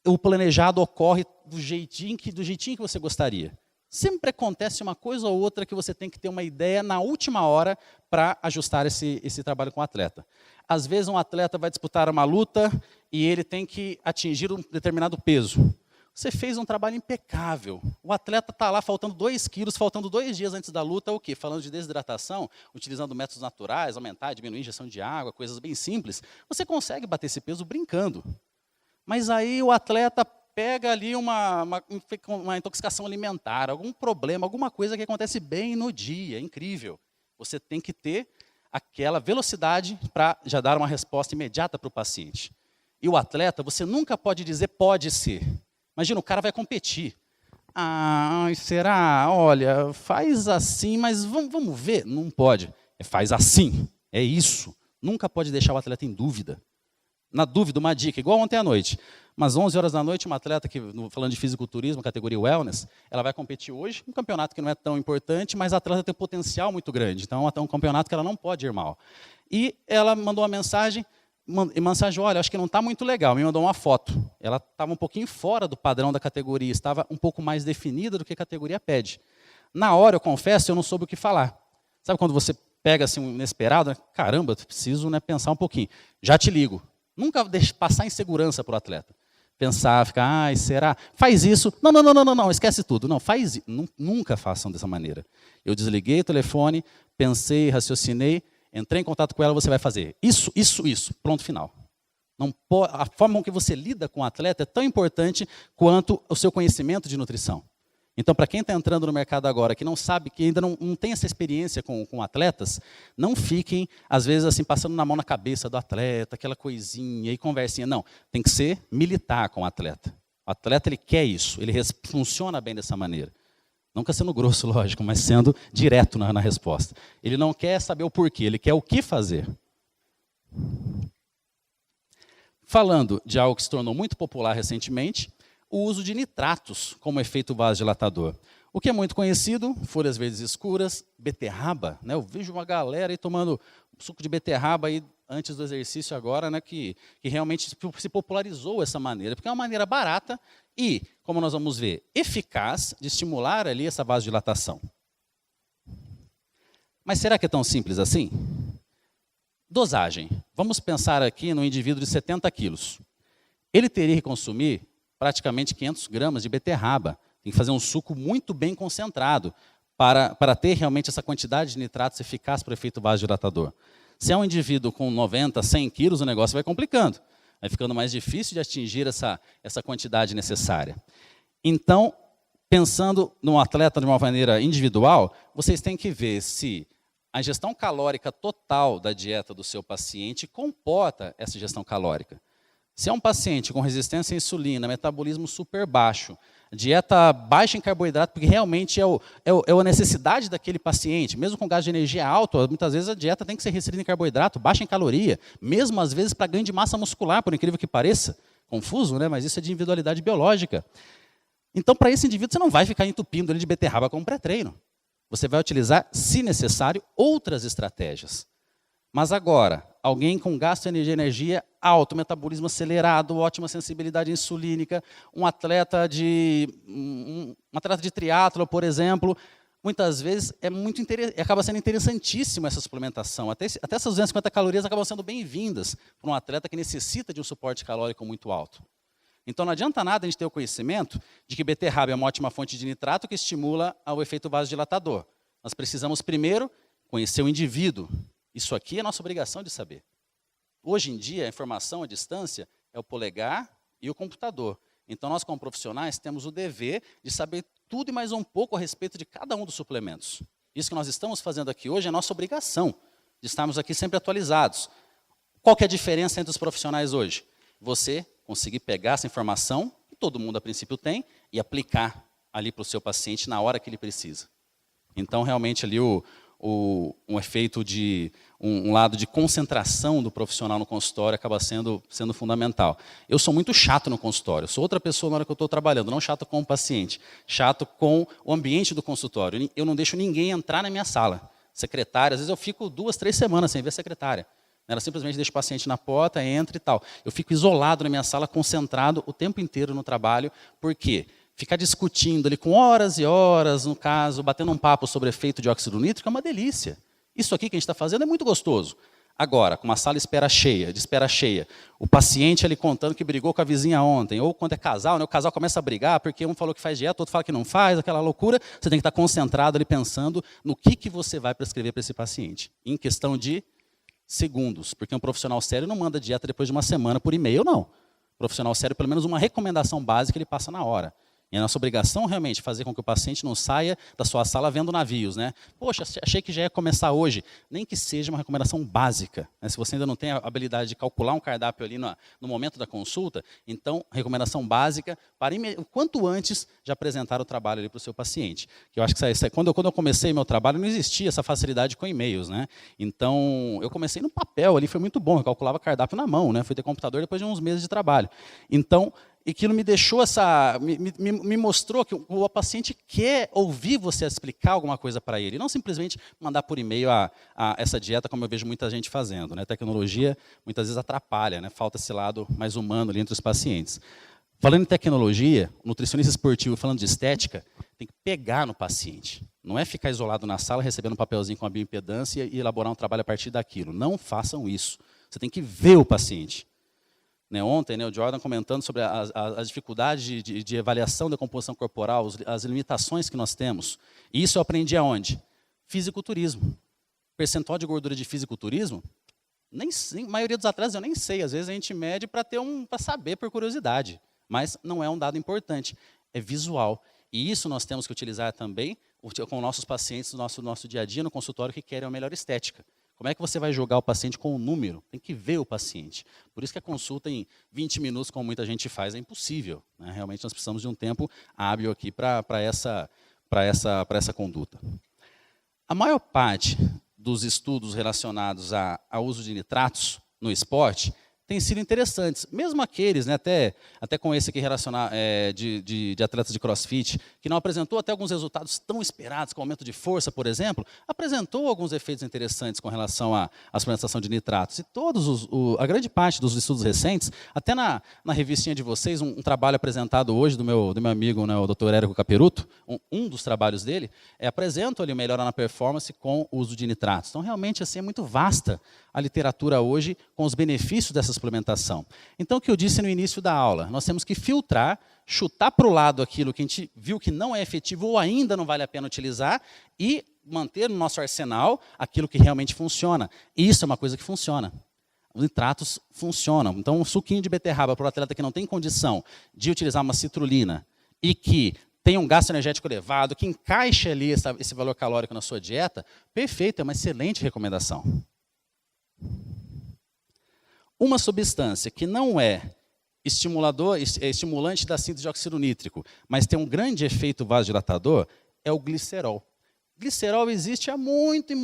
o planejado ocorre do jeitinho que você gostaria. Sempre acontece uma coisa ou outra que você tem que ter uma ideia na última hora para ajustar esse trabalho com o atleta. Às vezes um atleta vai disputar uma luta e ele tem que atingir um determinado peso. Você fez um trabalho impecável. O atleta está lá faltando 2 quilos, faltando 2 dias antes da luta, o quê? Falando de desidratação, utilizando métodos naturais, aumentar, diminuir a injeção de água, coisas bem simples. Você consegue bater esse peso brincando. Mas aí o atleta pega ali uma intoxicação alimentar, algum problema, alguma coisa que acontece bem no dia, é incrível. Você tem que ter aquela velocidade para já dar uma resposta imediata para o paciente. E o atleta, você nunca pode dizer pode ser. Imagina, o cara vai competir. Ah, será? Olha, faz assim, mas vamos ver. Não pode. Faz assim. É isso. Nunca pode deixar o atleta em dúvida. Na dúvida, uma dica, igual ontem à noite. Umas 11 horas da noite, uma atleta, falando de fisiculturismo, categoria wellness, ela vai competir hoje, um campeonato que não é tão importante, mas a atleta tem um potencial muito grande. Então, é um campeonato que ela não pode ir mal. E ela mandou uma mensagem, olha, acho que não está muito legal, me mandou uma foto. Ela estava um pouquinho fora do padrão da categoria, estava um pouco mais definida do que a categoria pede. Na hora, eu confesso, eu não soube o que falar. Sabe quando você pega assim, um inesperado? Caramba, eu preciso pensar um pouquinho. Já te ligo. Nunca deixe passar insegurança para o atleta. Pensar, ficar, ai, será? Faz isso. Não, esquece tudo. Não, faz isso. Nunca façam dessa maneira. Eu desliguei o telefone, pensei, raciocinei, entrei em contato com ela, você vai fazer isso. Pronto, final. A forma com que você lida com o atleta é tão importante quanto o seu conhecimento de nutrição. Então, para quem está entrando no mercado agora, que não sabe, que ainda não tem essa experiência com atletas, não fiquem, às vezes, assim, passando na mão na cabeça do atleta, aquela coisinha e conversinha. Não, tem que ser militar com o atleta. O atleta, ele quer isso, ele funciona bem dessa maneira. Nunca sendo grosso, lógico, mas sendo direto na resposta. Ele não quer saber o porquê, ele quer o que fazer. Falando de algo que se tornou muito popular recentemente, o uso de nitratos como efeito vasodilatador. O que é muito conhecido, folhas verdes escuras, beterraba. Né? Eu vejo uma galera aí tomando suco de beterraba aí antes do exercício agora, né, que realmente se popularizou essa maneira, porque é uma maneira barata e, como nós vamos ver, eficaz de estimular ali essa vasodilatação. Mas será que é tão simples assim? Dosagem. Vamos pensar aqui no indivíduo de 70 quilos. Ele teria que consumir praticamente 500 gramas de beterraba. Tem que fazer um suco muito bem concentrado para ter realmente essa quantidade de nitratos eficaz para o efeito vasodilatador. Se é um indivíduo com 90, 100 quilos, o negócio vai complicando. Vai ficando mais difícil de atingir essa quantidade necessária. Então, pensando num atleta de uma maneira individual, vocês têm que ver se a ingestão calórica total da dieta do seu paciente comporta essa ingestão calórica. Se é um paciente com resistência à insulina, metabolismo super baixo, dieta baixa em carboidrato, porque realmente é a necessidade daquele paciente, mesmo com gasto de energia alto, muitas vezes a dieta tem que ser restrita em carboidrato, baixa em caloria, mesmo às vezes para ganho de massa muscular, por incrível que pareça. Confuso, né? Mas isso é de individualidade biológica. Então, para esse indivíduo, você não vai ficar entupindo ele de beterraba como pré-treino. Você vai utilizar, se necessário, outras estratégias. Mas agora, alguém com gasto de energia alto, metabolismo acelerado, ótima sensibilidade insulínica, um atleta de triatlo, por exemplo, muitas vezes acaba sendo interessantíssimo essa suplementação. Até essas 250 calorias acabam sendo bem-vindas para um atleta que necessita de um suporte calórico muito alto. Então não adianta nada a gente ter o conhecimento de que beterraba é uma ótima fonte de nitrato que estimula o efeito vasodilatador. Nós precisamos primeiro conhecer o indivíduo. Isso aqui é nossa obrigação de saber. Hoje em dia, a informação à distância é o polegar e o computador. Então, nós, como profissionais, temos o dever de saber tudo e mais um pouco a respeito de cada um dos suplementos. Isso que nós estamos fazendo aqui hoje é nossa obrigação, de estarmos aqui sempre atualizados. Qual que é a diferença entre os profissionais hoje? Você conseguir pegar essa informação, que todo mundo a princípio tem, e aplicar ali para o seu paciente na hora que ele precisa. Então, realmente, ali um efeito de um lado de concentração do profissional no consultório acaba sendo fundamental. Eu sou muito chato no consultório, eu sou outra pessoa na hora que eu estou trabalhando, não chato com o paciente, chato com o ambiente do consultório. Eu não deixo ninguém entrar na minha sala. Secretária, às vezes eu fico 2, 3 semanas sem ver a secretária. Ela simplesmente deixa o paciente na porta, entra e tal. Eu fico isolado na minha sala, concentrado o tempo inteiro no trabalho, por quê? Ficar discutindo ali com horas e horas, no caso, batendo um papo sobre efeito de óxido nítrico é uma delícia. Isso aqui que a gente está fazendo é muito gostoso. Agora, com uma sala de espera cheia, o paciente ali contando que brigou com a vizinha ontem, ou quando é casal, né, o casal começa a brigar porque um falou que faz dieta, outro fala que não faz, aquela loucura, você tem que estar concentrado ali pensando no que você vai prescrever para esse paciente, em questão de segundos, porque um profissional sério não manda dieta depois de uma semana por e-mail, não. O profissional sério, pelo menos uma recomendação básica, ele passa na hora. E a nossa obrigação realmente é fazer com que o paciente não saia da sua sala vendo navios, né? Poxa, achei que já ia começar hoje. Nem que seja uma recomendação básica, né? Se você ainda não tem a habilidade de calcular um cardápio ali no momento da consulta, então, recomendação básica, para o quanto antes de apresentar o trabalho ali para o seu paciente. Que eu acho que quando eu comecei meu trabalho, não existia essa facilidade com e-mails, né? Então, eu comecei no papel ali, foi muito bom, eu calculava cardápio na mão, né? Fui ter computador depois de uns meses de trabalho. Então, e aquilo me deixou me mostrou que o paciente quer ouvir você explicar alguma coisa para ele, não simplesmente mandar por e-mail essa dieta, como eu vejo muita gente fazendo, né? A tecnologia muitas vezes atrapalha, né? Falta esse lado mais humano ali entre os pacientes. Falando em tecnologia, o nutricionista esportivo falando de estética, tem que pegar no paciente. Não é ficar isolado na sala recebendo um papelzinho com a bioimpedância e elaborar um trabalho a partir daquilo. Não façam isso. Você tem que ver o paciente. Ontem, o Jordan comentando sobre a dificuldade de avaliação da composição corporal, as limitações que nós temos. E isso eu aprendi aonde? Fisiculturismo. Percentual de gordura de fisiculturismo? A maioria dos atletas eu nem sei. Às vezes a gente mede para saber por curiosidade. Mas não é um dado importante. É visual. E isso nós temos que utilizar também com nossos pacientes no nosso dia a dia, no consultório, que querem a melhor estética. Como é que você vai julgar o paciente com o número? Tem que ver o paciente. Por isso que a consulta em 20 minutos, como muita gente faz, é impossível, né? Realmente nós precisamos de um tempo hábil aqui para essa conduta. A maior parte dos estudos relacionados ao uso de nitratos no esporte têm sido interessantes. Mesmo aqueles, né, até com esse aqui de atletas de crossfit, que não apresentou até alguns resultados tão esperados, como aumento de força, por exemplo, apresentou alguns efeitos interessantes com relação à suplementação de nitratos. E a grande parte dos estudos recentes, até na revistinha de vocês, um trabalho apresentado hoje do meu amigo, né, o Dr. Érico Caperuto, um dos trabalhos dele, apresenta ali melhora na performance com o uso de nitratos. Então, realmente, assim, é muito vasta a literatura hoje com os benefícios dessa suplementação. Então, o que eu disse no início da aula, nós temos que filtrar, chutar para o lado aquilo que a gente viu que não é efetivo ou ainda não vale a pena utilizar e manter no nosso arsenal aquilo que realmente funciona. Isso é uma coisa que funciona. Os nitratos funcionam. Então, um suquinho de beterraba para o atleta que não tem condição de utilizar uma citrulina e que tem um gasto energético elevado, que encaixe ali esse valor calórico na sua dieta, perfeito, é uma excelente recomendação. Uma substância que não é estimulante da síntese de óxido nítrico, mas tem um grande efeito vasodilatador, é o glicerol. Glicerol existe há muito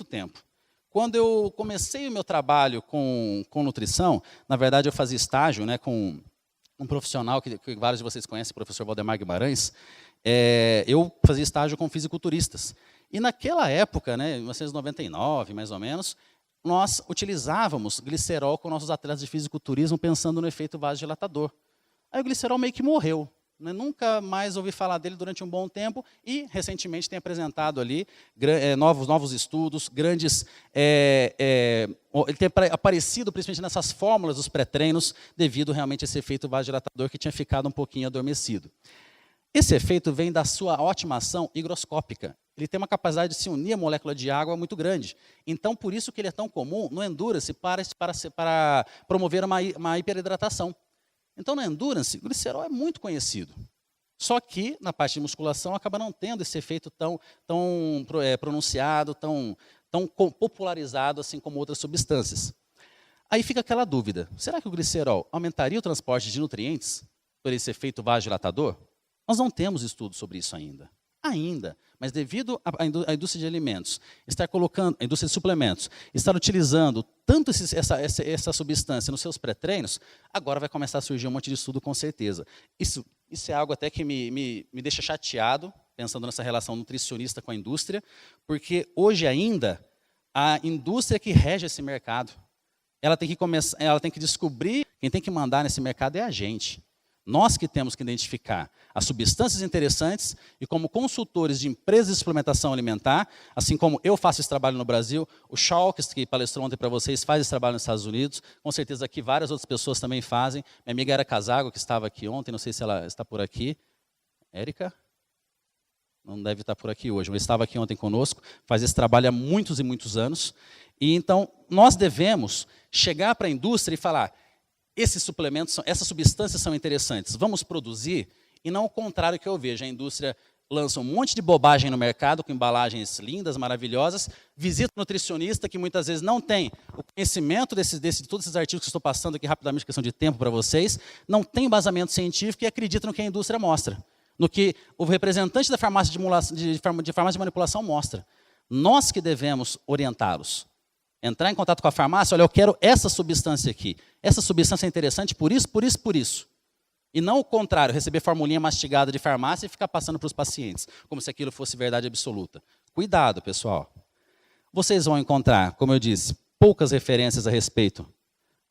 tempo. Quando eu comecei o meu trabalho com nutrição, na verdade eu fazia estágio, né, com um profissional que vários de vocês conhecem, o professor Valdemar Guimarães. Eu fazia estágio com fisiculturistas. E naquela época, né, em 1999, mais ou menos, nós utilizávamos glicerol com nossos atletas de fisiculturismo pensando no efeito vasodilatador. Aí o glicerol meio que morreu. Né? Nunca mais ouvi falar dele durante um bom tempo e, recentemente, tem apresentado ali novos estudos, grandes... ele tem aparecido, principalmente nessas fórmulas dos pré-treinos, devido realmente a esse efeito vasodilatador que tinha ficado um pouquinho adormecido. Esse efeito vem da sua ótima ação higroscópica. Ele tem uma capacidade de se unir à molécula de água muito grande. Então, por isso que ele é tão comum no Endurance para promover uma hiperidratação. Então, no Endurance, o glicerol é muito conhecido. Só que, na parte de musculação, acaba não tendo esse efeito tão pronunciado, tão popularizado, assim como outras substâncias. Aí fica aquela dúvida. Será que o glicerol aumentaria o transporte de nutrientes por esse efeito vasodilatador? Nós não temos estudo sobre isso ainda. Mas devido à indústria de alimentos, a indústria de suplementos, estar utilizando tanto essa substância nos seus pré-treinos, agora vai começar a surgir um monte de estudo com certeza. Isso é algo até que me deixa chateado, pensando nessa relação nutricionista com a indústria, porque hoje ainda a indústria que rege esse mercado, ela tem que descobrir, quem tem que mandar nesse mercado é a gente. Nós que temos que identificar as substâncias interessantes e como consultores de empresas de suplementação alimentar, assim como eu faço esse trabalho no Brasil, o Schalks, que palestrou ontem para vocês, faz esse trabalho nos Estados Unidos, com certeza aqui várias outras pessoas também fazem. Minha amiga Era Casago, que estava aqui ontem, não sei se ela está por aqui. Érica? Não deve estar por aqui hoje, mas estava aqui ontem conosco, faz esse trabalho há muitos e muitos anos. E então, nós devemos chegar para a indústria e falar, esses suplementos, essas substâncias são interessantes, vamos produzir, e não o contrário que eu vejo. A indústria lança um monte de bobagem no mercado, com embalagens lindas, maravilhosas, visita o nutricionista, que muitas vezes não tem o conhecimento de todos esses artigos que estou passando aqui rapidamente, questão de tempo para vocês, não tem embasamento científico e acredita no que a indústria mostra, no que o representante da farmácia de manipulação mostra. Nós que devemos orientá-los. Entrar em contato com a farmácia, olha, eu quero essa substância aqui. Essa substância é interessante por isso, por isso, por isso. E não o contrário, receber formulinha mastigada de farmácia e ficar passando para os pacientes, como se aquilo fosse verdade absoluta. Cuidado, pessoal. Vocês vão encontrar, como eu disse, poucas referências a respeito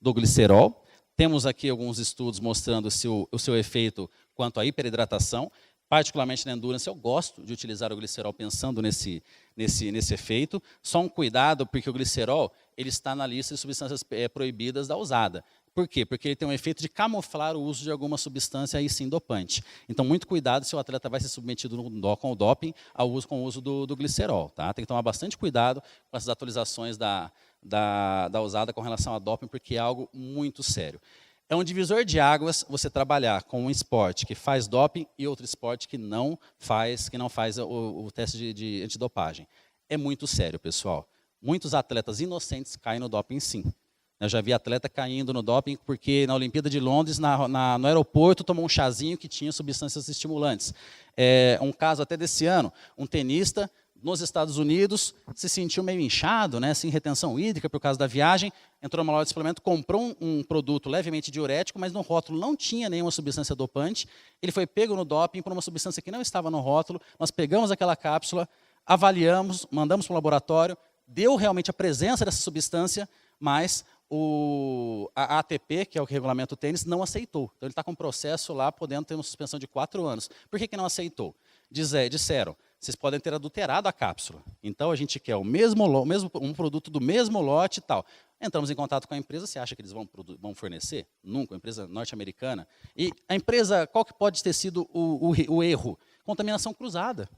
do glicerol. Temos aqui alguns estudos mostrando o seu efeito quanto à hiperidratação. Particularmente na endurance, eu gosto de utilizar o glicerol pensando nesse efeito. Só um cuidado, porque o glicerol ele está na lista de substâncias proibidas da usada. Por quê? Porque ele tem um efeito de camuflar o uso de alguma substância, aí sim, dopante. Então, muito cuidado se o atleta vai ser submetido com o doping com o uso do glicerol. Tá? Tem que tomar bastante cuidado com essas atualizações da usada com relação a doping, porque é algo muito sério. É um divisor de águas você trabalhar com um esporte que faz doping e outro esporte que não faz o teste de antidopagem. É muito sério, pessoal. Muitos atletas inocentes caem no doping, sim. Eu já vi atleta caindo no doping porque na Olimpíada de Londres, no aeroporto, tomou um chazinho que tinha substâncias estimulantes. Um caso até desse ano, um tenista nos Estados Unidos, se sentiu meio inchado, né, sem retenção hídrica por causa da viagem, entrou numa loja de suplemento, comprou um produto levemente diurético, mas no rótulo não tinha nenhuma substância dopante. Ele foi pego no doping por uma substância que não estava no rótulo. Nós pegamos aquela cápsula, avaliamos, mandamos para o laboratório, deu realmente a presença dessa substância, mas a ATP, que é o que regulamenta o tênis, não aceitou. Então ele está com um processo lá, podendo ter uma suspensão de 4 anos. Por que não aceitou? Disseram, vocês podem ter adulterado a cápsula. Então a gente quer um produto do mesmo lote e tal. Entramos em contato com a empresa, você acha que eles vão fornecer? Nunca, uma empresa norte-americana. E a empresa, qual que pode ter sido o erro? Contaminação cruzada.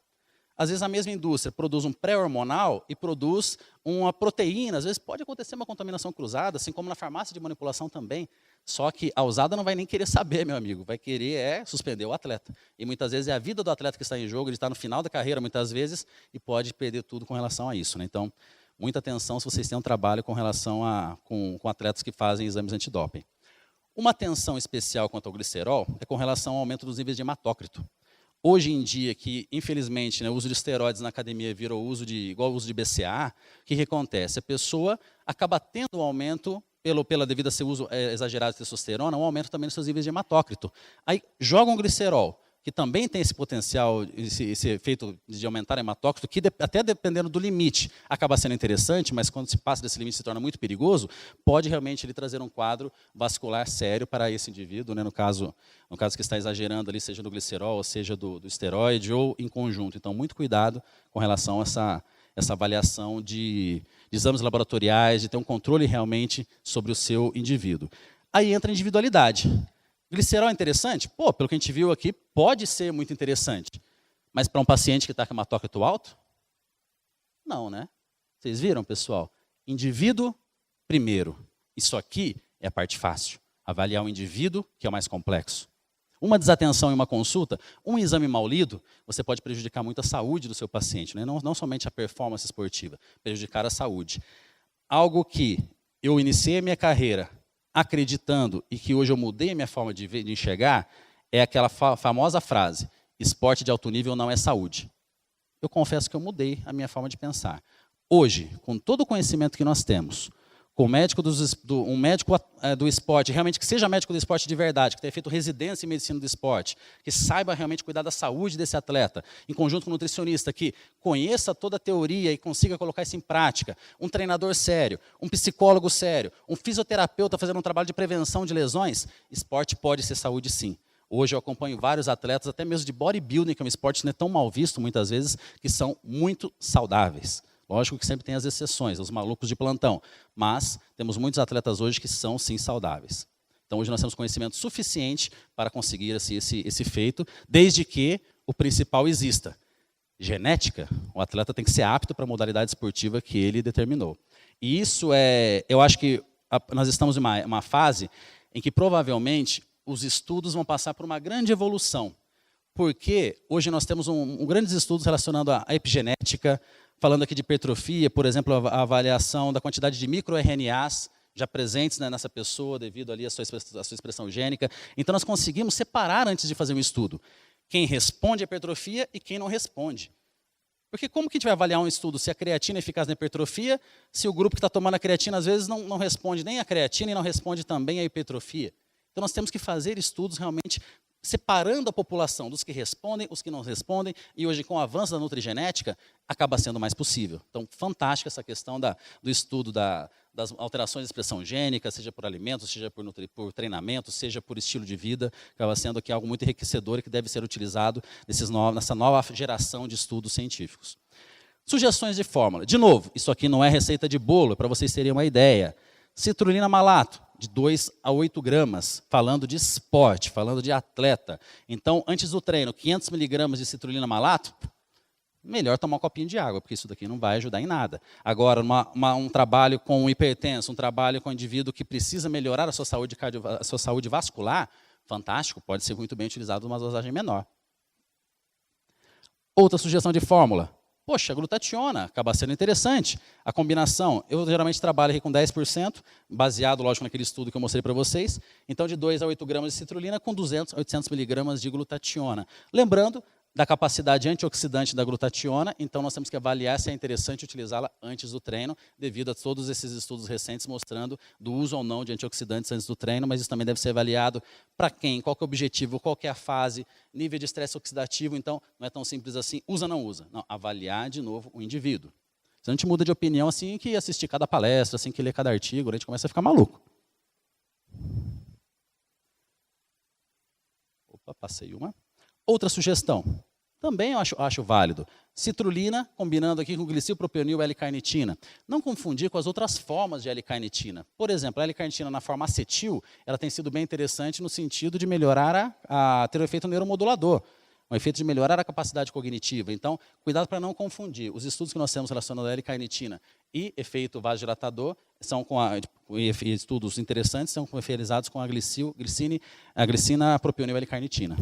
Às vezes a mesma indústria produz um pré-hormonal e produz uma proteína. Às vezes pode acontecer uma contaminação cruzada, assim como na farmácia de manipulação também. Só que a usada não vai nem querer saber, meu amigo. Vai querer suspender o atleta. E muitas vezes é a vida do atleta que está em jogo, ele está no final da carreira muitas vezes e pode perder tudo com relação a isso, né? Então, muita atenção se vocês têm um trabalho com relação com atletas que fazem exames antidoping. Uma atenção especial quanto ao glicerol é com relação ao aumento dos níveis de hematócrito. Hoje em dia, que infelizmente o uso de esteroides na academia virou igual ao uso de BCAA, o que acontece? A pessoa acaba tendo um aumento, pela devido a seu uso exagerado de testosterona, um aumento também nos seus níveis de hematócrito. Aí joga um glicerol, que também tem esse potencial, esse efeito de aumentar o hematócrito, que até dependendo do limite, acaba sendo interessante, mas quando se passa desse limite se torna muito perigoso, pode realmente ele trazer um quadro vascular sério para esse indivíduo, né, no caso que está exagerando ali, seja do glicerol, ou seja do esteroide, ou em conjunto. Então, muito cuidado com relação a essa avaliação de exames laboratoriais, de ter um controle realmente sobre o seu indivíduo. Aí entra a individualidade. Glicerol é interessante? Pô, pelo que a gente viu aqui, pode ser muito interessante. Mas para um paciente que está com hematócrito alto? Não, né? Vocês viram, pessoal? Indivíduo primeiro. Isso aqui é a parte fácil. Avaliar o indivíduo, que é o mais complexo. Uma desatenção em uma consulta, um exame mal lido, você pode prejudicar muito a saúde do seu paciente, né? Não somente a performance esportiva, prejudicar a saúde. Algo que eu iniciei a minha carreira acreditando e que hoje eu mudei a minha forma de enxergar, é aquela famosa frase, esporte de alto nível não é saúde. Eu confesso que eu mudei a minha forma de pensar. Hoje, com todo o conhecimento que nós temos, com um médico do esporte, realmente que seja médico do esporte de verdade, que tenha feito residência em medicina do esporte, que saiba realmente cuidar da saúde desse atleta, em conjunto com um nutricionista que conheça toda a teoria e consiga colocar isso em prática, um treinador sério, um psicólogo sério, um fisioterapeuta fazendo um trabalho de prevenção de lesões, esporte pode ser saúde sim. Hoje eu acompanho vários atletas, até mesmo de bodybuilding, que é um esporte que não é tão mal visto muitas vezes, que são muito saudáveis. Lógico que sempre tem as exceções, os malucos de plantão, mas temos muitos atletas hoje que são sim saudáveis. Então hoje nós temos conhecimento suficiente para conseguir esse feito, desde que o principal exista. Genética, o atleta tem que ser apto para a modalidade esportiva que ele determinou. E isso eu acho que nós estamos em uma fase em que provavelmente os estudos vão passar por uma grande evolução. Porque hoje nós temos grandes estudos relacionando a epigenética, falando aqui de hipertrofia, por exemplo, a avaliação da quantidade de microRNAs já presentes, né, nessa pessoa devido ali à sua expressão gênica. Então nós conseguimos separar antes de fazer um estudo quem responde à hipertrofia e quem não responde. Porque como que a gente vai avaliar um estudo se a creatina é eficaz na hipertrofia, se o grupo que está tomando a creatina às vezes não responde nem a creatina e não responde também à hipertrofia? Então nós temos que fazer estudos realmente separando a população dos que respondem, os que não respondem, e hoje com o avanço da nutrigenética acaba sendo mais possível. Então, fantástica essa questão do estudo das alterações de expressão gênica, seja por alimentos, seja por treinamento, seja por estilo de vida, acaba sendo aqui algo muito enriquecedor e que deve ser utilizado nessa nova geração de estudos científicos. Sugestões de fórmula. De novo, isso aqui não é receita de bolo, é para vocês terem uma ideia. Citrulina malato, de 2 a 8 gramas, falando de esporte, falando de atleta. Então, antes do treino, 500 miligramas de citrulina malato, melhor tomar um copinho de água, porque isso daqui não vai ajudar em nada. Agora, um trabalho com um hipertenso, um trabalho com um indivíduo que precisa melhorar a sua saúde vascular, fantástico, pode ser muito bem utilizado numa dosagem menor. Outra sugestão de fórmula. Poxa, a glutationa acaba sendo interessante. A combinação, eu geralmente trabalho aqui com 10%, baseado, lógico, naquele estudo que eu mostrei para vocês. Então, de 2 a 8 gramas de citrulina com 200 a 800 miligramas de glutationa. Lembrando da capacidade antioxidante da glutationa, então nós temos que avaliar se é interessante utilizá-la antes do treino, devido a todos esses estudos recentes mostrando do uso ou não de antioxidantes antes do treino, mas isso também deve ser avaliado para quem, qual que é o objetivo, qual que é a fase, nível de estresse oxidativo, então não é tão simples assim, usa ou não usa. Não, avaliar de novo o indivíduo. Se a gente muda de opinião assim que assistir cada palestra, assim que ler cada artigo, a gente começa a ficar maluco. Opa, passei uma. Outra sugestão, também eu acho válido. Citrulina, combinando aqui com glicilpropeonil e L-carnitina. Não confundir com as outras formas de L-carnitina. Por exemplo, a L-carnitina na forma acetil, ela tem sido bem interessante no sentido de melhorar ter o efeito neuromodulador, um efeito de melhorar a capacidade cognitiva. Então, cuidado para não confundir. Os estudos que nós temos relacionados à L-carnitina e efeito vasodilatador são estudos interessantes, são realizados com a glicina propeonil L-carnitina.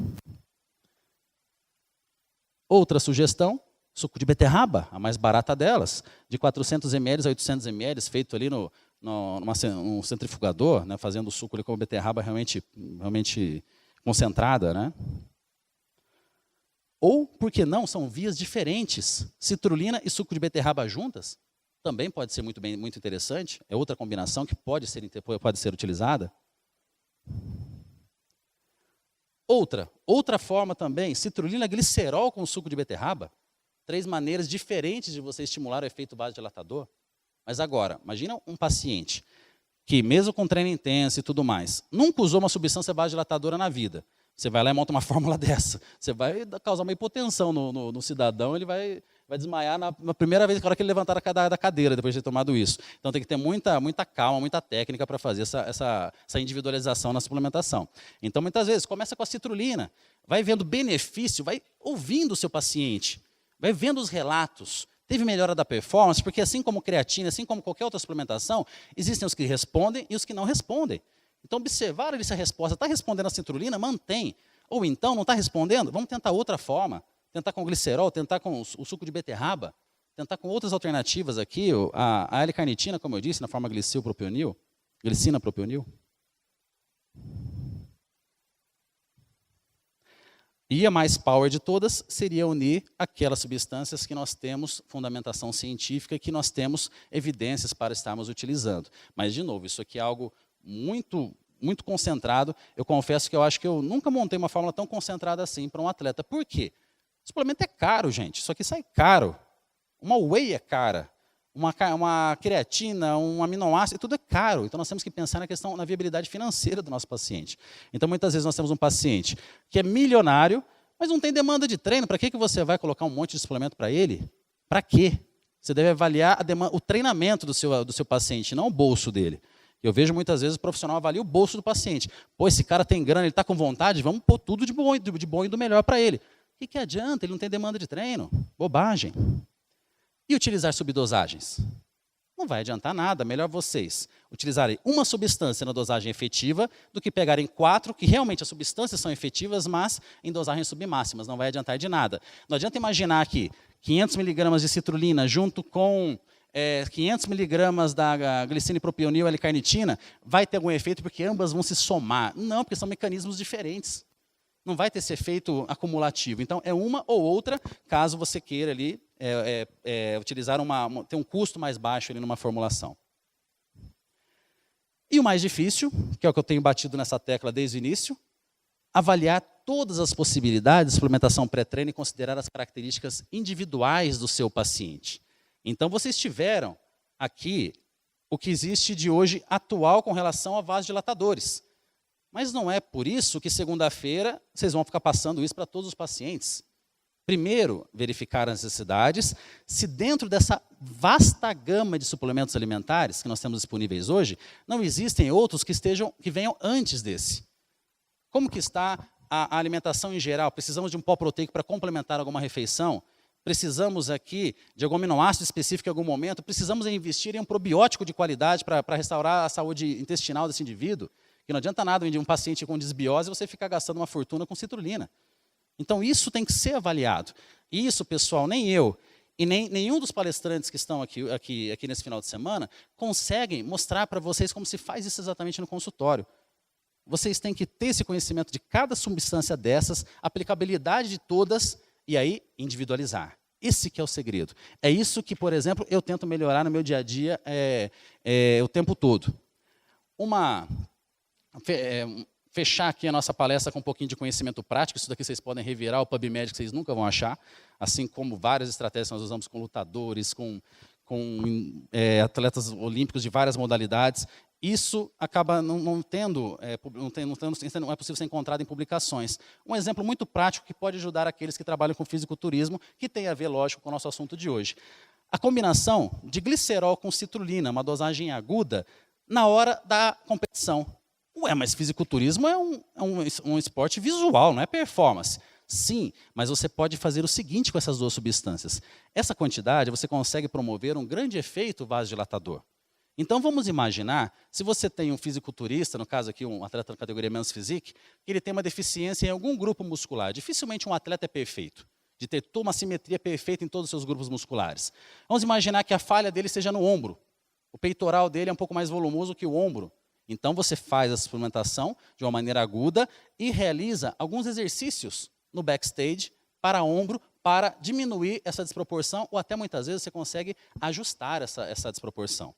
Outra sugestão, suco de beterraba, a mais barata delas, de 400 ml a 800 ml, feito ali num centrifugador, né, fazendo o suco ali com a beterraba realmente concentrada. Né? Ou, por que não, são vias diferentes. Citrulina e suco de beterraba juntas, também pode ser muito interessante, é outra combinação que pode ser utilizada. Outra forma também, citrulina glicerol com suco de beterraba. 3 maneiras diferentes de você estimular o efeito vasodilatador. Mas agora, imagina um paciente que, mesmo com treino intenso e tudo mais, nunca usou uma substância vasodilatadora na vida. Você vai lá e monta uma fórmula dessa. Você vai causar uma hipotensão no cidadão, ele vai desmaiar na primeira vez, na hora que ele levantar da cadeira, depois de ter tomado isso. Então tem que ter muita calma, muita técnica para fazer essa individualização na suplementação. Então, muitas vezes, começa com a citrulina, vai vendo benefício, vai ouvindo o seu paciente, vai vendo os relatos. Teve melhora da performance, porque assim como creatina, assim como qualquer outra suplementação, existem os que respondem e os que não respondem. Então, observar se a resposta está respondendo a citrulina, mantém. Ou então, não está respondendo, vamos tentar outra forma. Tentar com glicerol, tentar com o suco de beterraba, tentar com outras alternativas aqui, a L-carnitina, como eu disse, na forma glicina propeonil. E a mais power de todas seria unir aquelas substâncias que nós temos fundamentação científica, que nós temos evidências para estarmos utilizando. Mas, de novo, isso aqui é algo muito concentrado. Eu confesso que eu acho que eu nunca montei uma fórmula tão concentrada assim para um atleta. Por quê? O suplemento é caro, gente. Isso aqui sai caro. Uma whey é cara. uma creatina, um aminoácido, tudo é caro. Então, nós temos que pensar na viabilidade financeira do nosso paciente. Então, muitas vezes, nós temos um paciente que é milionário, mas não tem demanda de treino. Para que você vai colocar um monte de suplemento para ele? Para quê? Você deve avaliar o treinamento do seu paciente, não o bolso dele. Eu vejo muitas vezes o profissional avalia o bolso do paciente. Pô, esse cara tem grana, ele está com vontade, vamos pôr tudo de bom e do melhor para ele. O que adianta? Ele não tem demanda de treino. Bobagem. E utilizar subdosagens? Não vai adiantar nada. Melhor vocês utilizarem uma substância na dosagem efetiva do que pegarem 4, que realmente as substâncias são efetivas, mas em dosagens submáximas. Não vai adiantar de nada. Não adianta imaginar que 500 miligramas de citrulina junto com 500 miligramas da glicina propionil L-carnitina vai ter algum efeito porque ambas vão se somar. Não, porque são mecanismos diferentes. Não vai ter esse efeito acumulativo. Então, é uma ou outra, caso você queira ali utilizar ter um custo mais baixo ali numa formulação. E o mais difícil, que é o que eu tenho batido nessa tecla desde o início, avaliar todas as possibilidades de suplementação pré-treino e considerar as características individuais do seu paciente. Então, vocês tiveram aqui o que existe de hoje atual com relação a vasodilatadores. Mas não é por isso que segunda-feira vocês vão ficar passando isso para todos os pacientes. Primeiro, verificar as necessidades, se dentro dessa vasta gama de suplementos alimentares que nós temos disponíveis hoje, não existem outros que venham antes desse. Como que está a alimentação em geral? Precisamos de um pó proteico para complementar alguma refeição? Precisamos aqui de algum aminoácido específico em algum momento? Precisamos investir em um probiótico de qualidade para restaurar a saúde intestinal desse indivíduo? Que não adianta nada de um paciente com desbiose você ficar gastando uma fortuna com citrulina. Então, isso tem que ser avaliado. Isso, pessoal, nem eu e nem nenhum dos palestrantes que estão aqui nesse final de semana conseguem mostrar para vocês como se faz isso exatamente no consultório. Vocês têm que ter esse conhecimento de cada substância dessas, aplicabilidade de todas e aí individualizar. Esse que é o segredo. É isso que, por exemplo, eu tento melhorar no meu dia a dia o tempo todo. Fechar aqui a nossa palestra com um pouquinho de conhecimento prático. Isso daqui vocês podem revirar o PubMed, que vocês nunca vão achar. Assim como várias estratégias que nós usamos com lutadores, com atletas olímpicos de várias modalidades. Isso acaba não é possível ser encontrado em publicações. Um exemplo muito prático que pode ajudar aqueles que trabalham com fisiculturismo, que tem a ver, lógico, com o nosso assunto de hoje. A combinação de glicerol com citrulina, uma dosagem aguda, na hora da competição. Mas fisiculturismo é um esporte visual, não é performance. Sim, mas você pode fazer o seguinte com essas duas substâncias. Essa quantidade você consegue promover um grande efeito vasodilatador. Então vamos imaginar, se você tem um fisiculturista, no caso aqui um atleta da categoria Men's Physique, que ele tem uma deficiência em algum grupo muscular. Dificilmente um atleta é perfeito, de ter toda uma simetria perfeita em todos os seus grupos musculares. Vamos imaginar que a falha dele seja no ombro. O peitoral dele é um pouco mais volumoso que o ombro. Então, você faz a suplementação de uma maneira aguda e realiza alguns exercícios no backstage para ombro, para diminuir essa desproporção, ou até muitas vezes você consegue ajustar essa desproporção.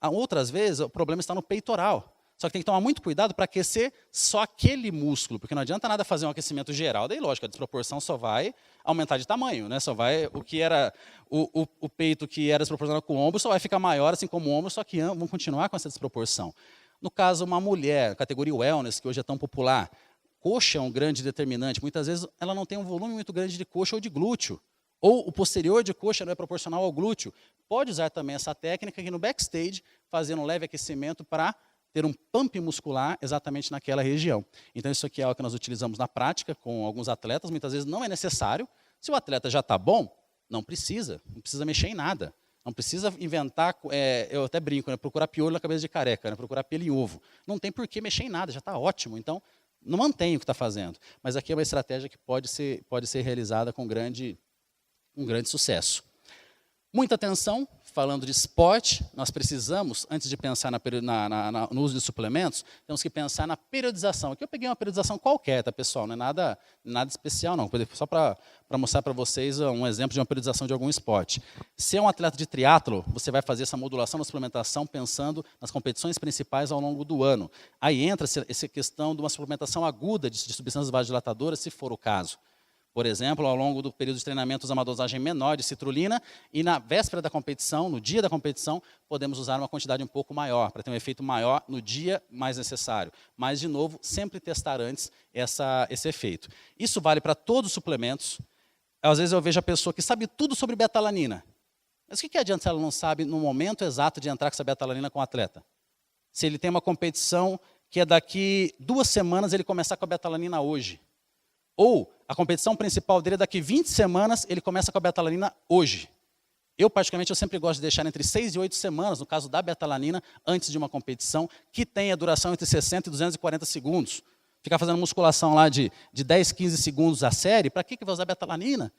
Outras vezes, o problema está no peitoral. Só que tem que tomar muito cuidado para aquecer só aquele músculo, porque não adianta nada fazer um aquecimento geral. Daí, lógico, a desproporção só vai aumentar de tamanho, né? Só vai, o que era o peito que era desproporcional com o ombro, só vai ficar maior, assim como o ombro, só que vão continuar com essa desproporção. No caso, uma mulher, categoria wellness, que hoje é tão popular, coxa é um grande determinante. Muitas vezes ela não tem um volume muito grande de coxa ou de glúteo. Ou o posterior de coxa não é proporcional ao glúteo. Pode usar também essa técnica aqui no backstage, fazendo um leve aquecimento para ter um pump muscular exatamente naquela região. Então, isso aqui é algo que nós utilizamos na prática com alguns atletas. Muitas vezes não é necessário. Se o atleta já está bom, não precisa mexer em nada. Não precisa inventar, eu até brinco, né, procurar piolho na cabeça de careca, né, procurar pelo em ovo. Não tem por que mexer em nada, já está ótimo. Então, não mantém o que está fazendo. Mas aqui é uma estratégia que pode ser realizada com um grande sucesso. Muita atenção, falando de esporte, nós precisamos, antes de pensar no uso de suplementos, temos que pensar na periodização. Aqui eu peguei uma periodização qualquer, tá, pessoal? Não é nada especial, não. Só para mostrar para vocês um exemplo de uma periodização de algum esporte. Se é um atleta de triatlo, você vai fazer essa modulação da suplementação pensando nas competições principais ao longo do ano. Aí entra essa questão de uma suplementação aguda de substâncias vasodilatadoras, se for o caso. Por exemplo, ao longo do período de treinamento, usamos uma dosagem menor de citrulina e na véspera da competição, no dia da competição, podemos usar uma quantidade um pouco maior, para ter um efeito maior no dia mais necessário. Mas, de novo, sempre testar antes esse efeito. Isso vale para todos os suplementos. Às vezes eu vejo a pessoa que sabe tudo sobre betalanina. Mas o que adianta se ela não sabe no momento exato de entrar com essa betalanina com o atleta? Se ele tem uma competição que é daqui 2 semanas, ele começar com a betalanina hoje. Ou a competição principal dele é daqui 20 semanas, ele começa com a betalanina hoje. Eu, particularmente, eu sempre gosto de deixar entre 6 e 8 semanas, no caso da betalanina, antes de uma competição, que tenha duração entre 60 e 240 segundos. Ficar fazendo musculação lá de 10, 15 segundos a série, para que vai usar betalanina?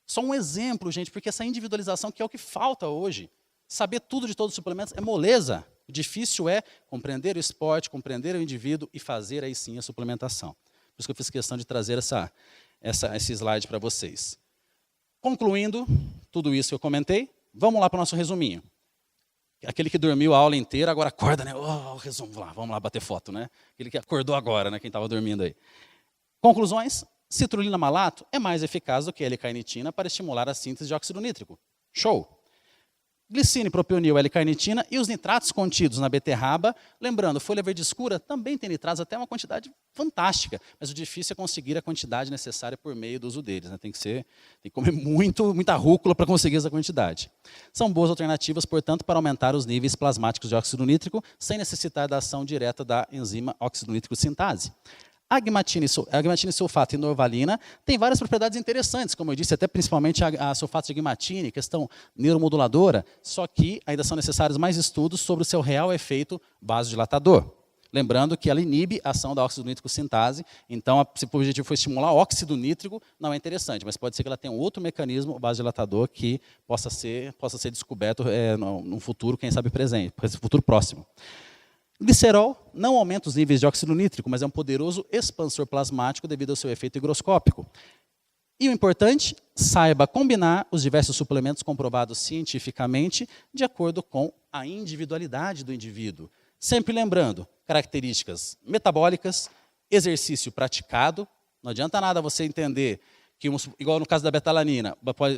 Só um exemplo, gente, porque essa individualização que é o que falta hoje. Saber tudo de todos os suplementos é moleza. O difícil é compreender o esporte, compreender o indivíduo e fazer aí sim a suplementação. Por isso que eu fiz questão de trazer esse slide para vocês. Concluindo tudo isso que eu comentei, vamos lá para o nosso resuminho. Aquele que dormiu a aula inteira, agora acorda, né? Oh, resumo, vamos lá bater foto, né? Aquele que acordou agora, né? Quem estava dormindo aí. Conclusões, citrulina malato é mais eficaz do que a L-carnitina para estimular a síntese de óxido nítrico. Show! Glicine, propionil, L-carnitina e os nitratos contidos na beterraba. Lembrando, folha verde escura também tem nitratos, até uma quantidade fantástica, mas o difícil é conseguir a quantidade necessária por meio do uso deles. Né? Tem que comer muita rúcula para conseguir essa quantidade. São boas alternativas, portanto, para aumentar os níveis plasmáticos de óxido nítrico, sem necessitar da ação direta da enzima óxido nítrico sintase. A agmatina e sulfato e norvalina tem várias propriedades interessantes, como eu disse, até principalmente a sulfato de agmatina, questão neuromoduladora, só que ainda são necessários mais estudos sobre o seu real efeito vasodilatador. Lembrando que ela inibe a ação da óxido nítrico sintase, então se o objetivo for estimular óxido nítrico, não é interessante, mas pode ser que ela tenha um outro mecanismo vasodilatador que possa ser descoberto no futuro, quem sabe presente, futuro próximo. Glicerol não aumenta os níveis de óxido nítrico, mas é um poderoso expansor plasmático devido ao seu efeito higroscópico. E o importante, saiba combinar os diversos suplementos comprovados cientificamente de acordo com a individualidade do indivíduo. Sempre lembrando, características metabólicas, exercício praticado. Não adianta nada você entender que, igual no caso da betalanina,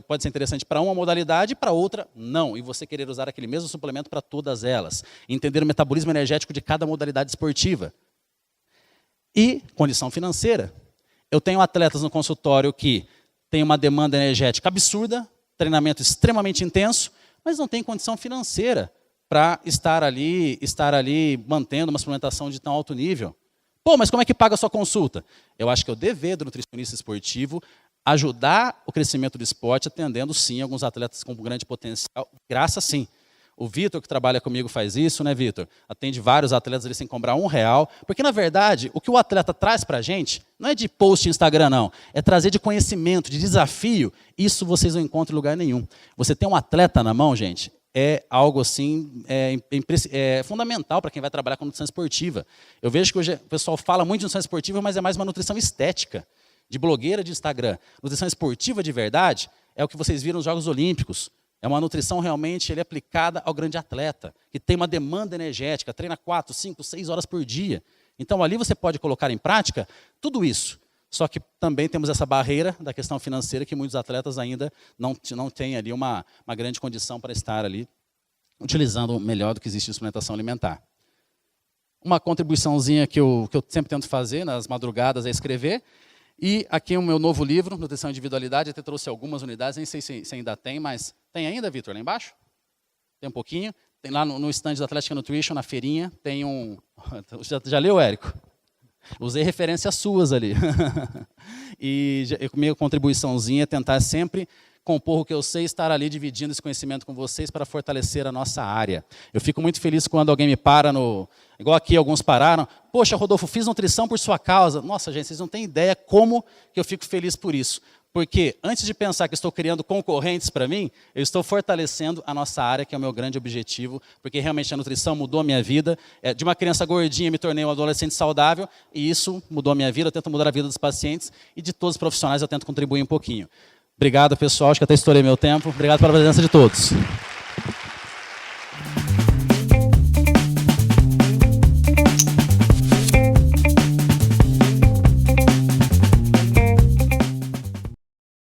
pode ser interessante para uma modalidade e para outra não. E você querer usar aquele mesmo suplemento para todas elas. Entender o metabolismo energético de cada modalidade esportiva. E condição financeira. Eu tenho atletas no consultório que têm uma demanda energética absurda, treinamento extremamente intenso, mas não tem condição financeira para estar ali mantendo uma suplementação de tão alto nível. Pô, mas como é que paga a sua consulta? Eu acho que é o dever do nutricionista esportivo ajudar o crescimento do esporte, atendendo sim alguns atletas com grande potencial, graça sim. O Vitor, que trabalha comigo, faz isso, né, Vitor? Atende vários atletas ali sem cobrar R$1, porque, na verdade, o que o atleta traz para a gente não é de post no Instagram, não. É trazer de conhecimento, de desafio. Isso vocês não encontram em lugar nenhum. Você tem um atleta na mão, gente, é algo assim, é fundamental para quem vai trabalhar com nutrição esportiva. Eu vejo que hoje o pessoal fala muito de nutrição esportiva, mas é mais uma nutrição estética, de blogueira de Instagram. Nutrição esportiva de verdade é o que vocês viram nos Jogos Olímpicos. É uma nutrição realmente aplicada ao grande atleta, que tem uma demanda energética, treina 4, 5, 6 horas por dia. Então ali você pode colocar em prática tudo isso. Só que também temos essa barreira da questão financeira que muitos atletas ainda não têm ali uma grande condição para estar ali utilizando melhor do que existe em suplementação alimentar. Uma contribuiçãozinha que eu sempre tento fazer nas madrugadas é escrever. E aqui o meu novo livro, Nutrição e Individualidade, até trouxe algumas unidades, nem sei se ainda tem, mas tem ainda, Vitor, lá embaixo? Tem um pouquinho. Tem lá no stand da Atlética Nutrition, na feirinha, tem um... Já leu, Érico? Usei referências suas ali. E a minha contribuiçãozinha é tentar sempre compor o que eu sei, estar ali dividindo esse conhecimento com vocês para fortalecer a nossa área. Eu fico muito feliz quando alguém me para igual aqui alguns pararam. Poxa, Rodolfo, fiz nutrição por sua causa. Nossa, gente, vocês não têm ideia como que eu fico feliz por isso. Porque antes de pensar que estou criando concorrentes para mim, eu estou fortalecendo a nossa área, que é o meu grande objetivo, porque realmente a nutrição mudou a minha vida. De uma criança gordinha me tornei um adolescente saudável, e isso mudou a minha vida. Eu tento mudar a vida dos pacientes e de todos os profissionais eu tento contribuir um pouquinho. Obrigado, pessoal. Acho que até estourei meu tempo. Obrigado pela presença de todos.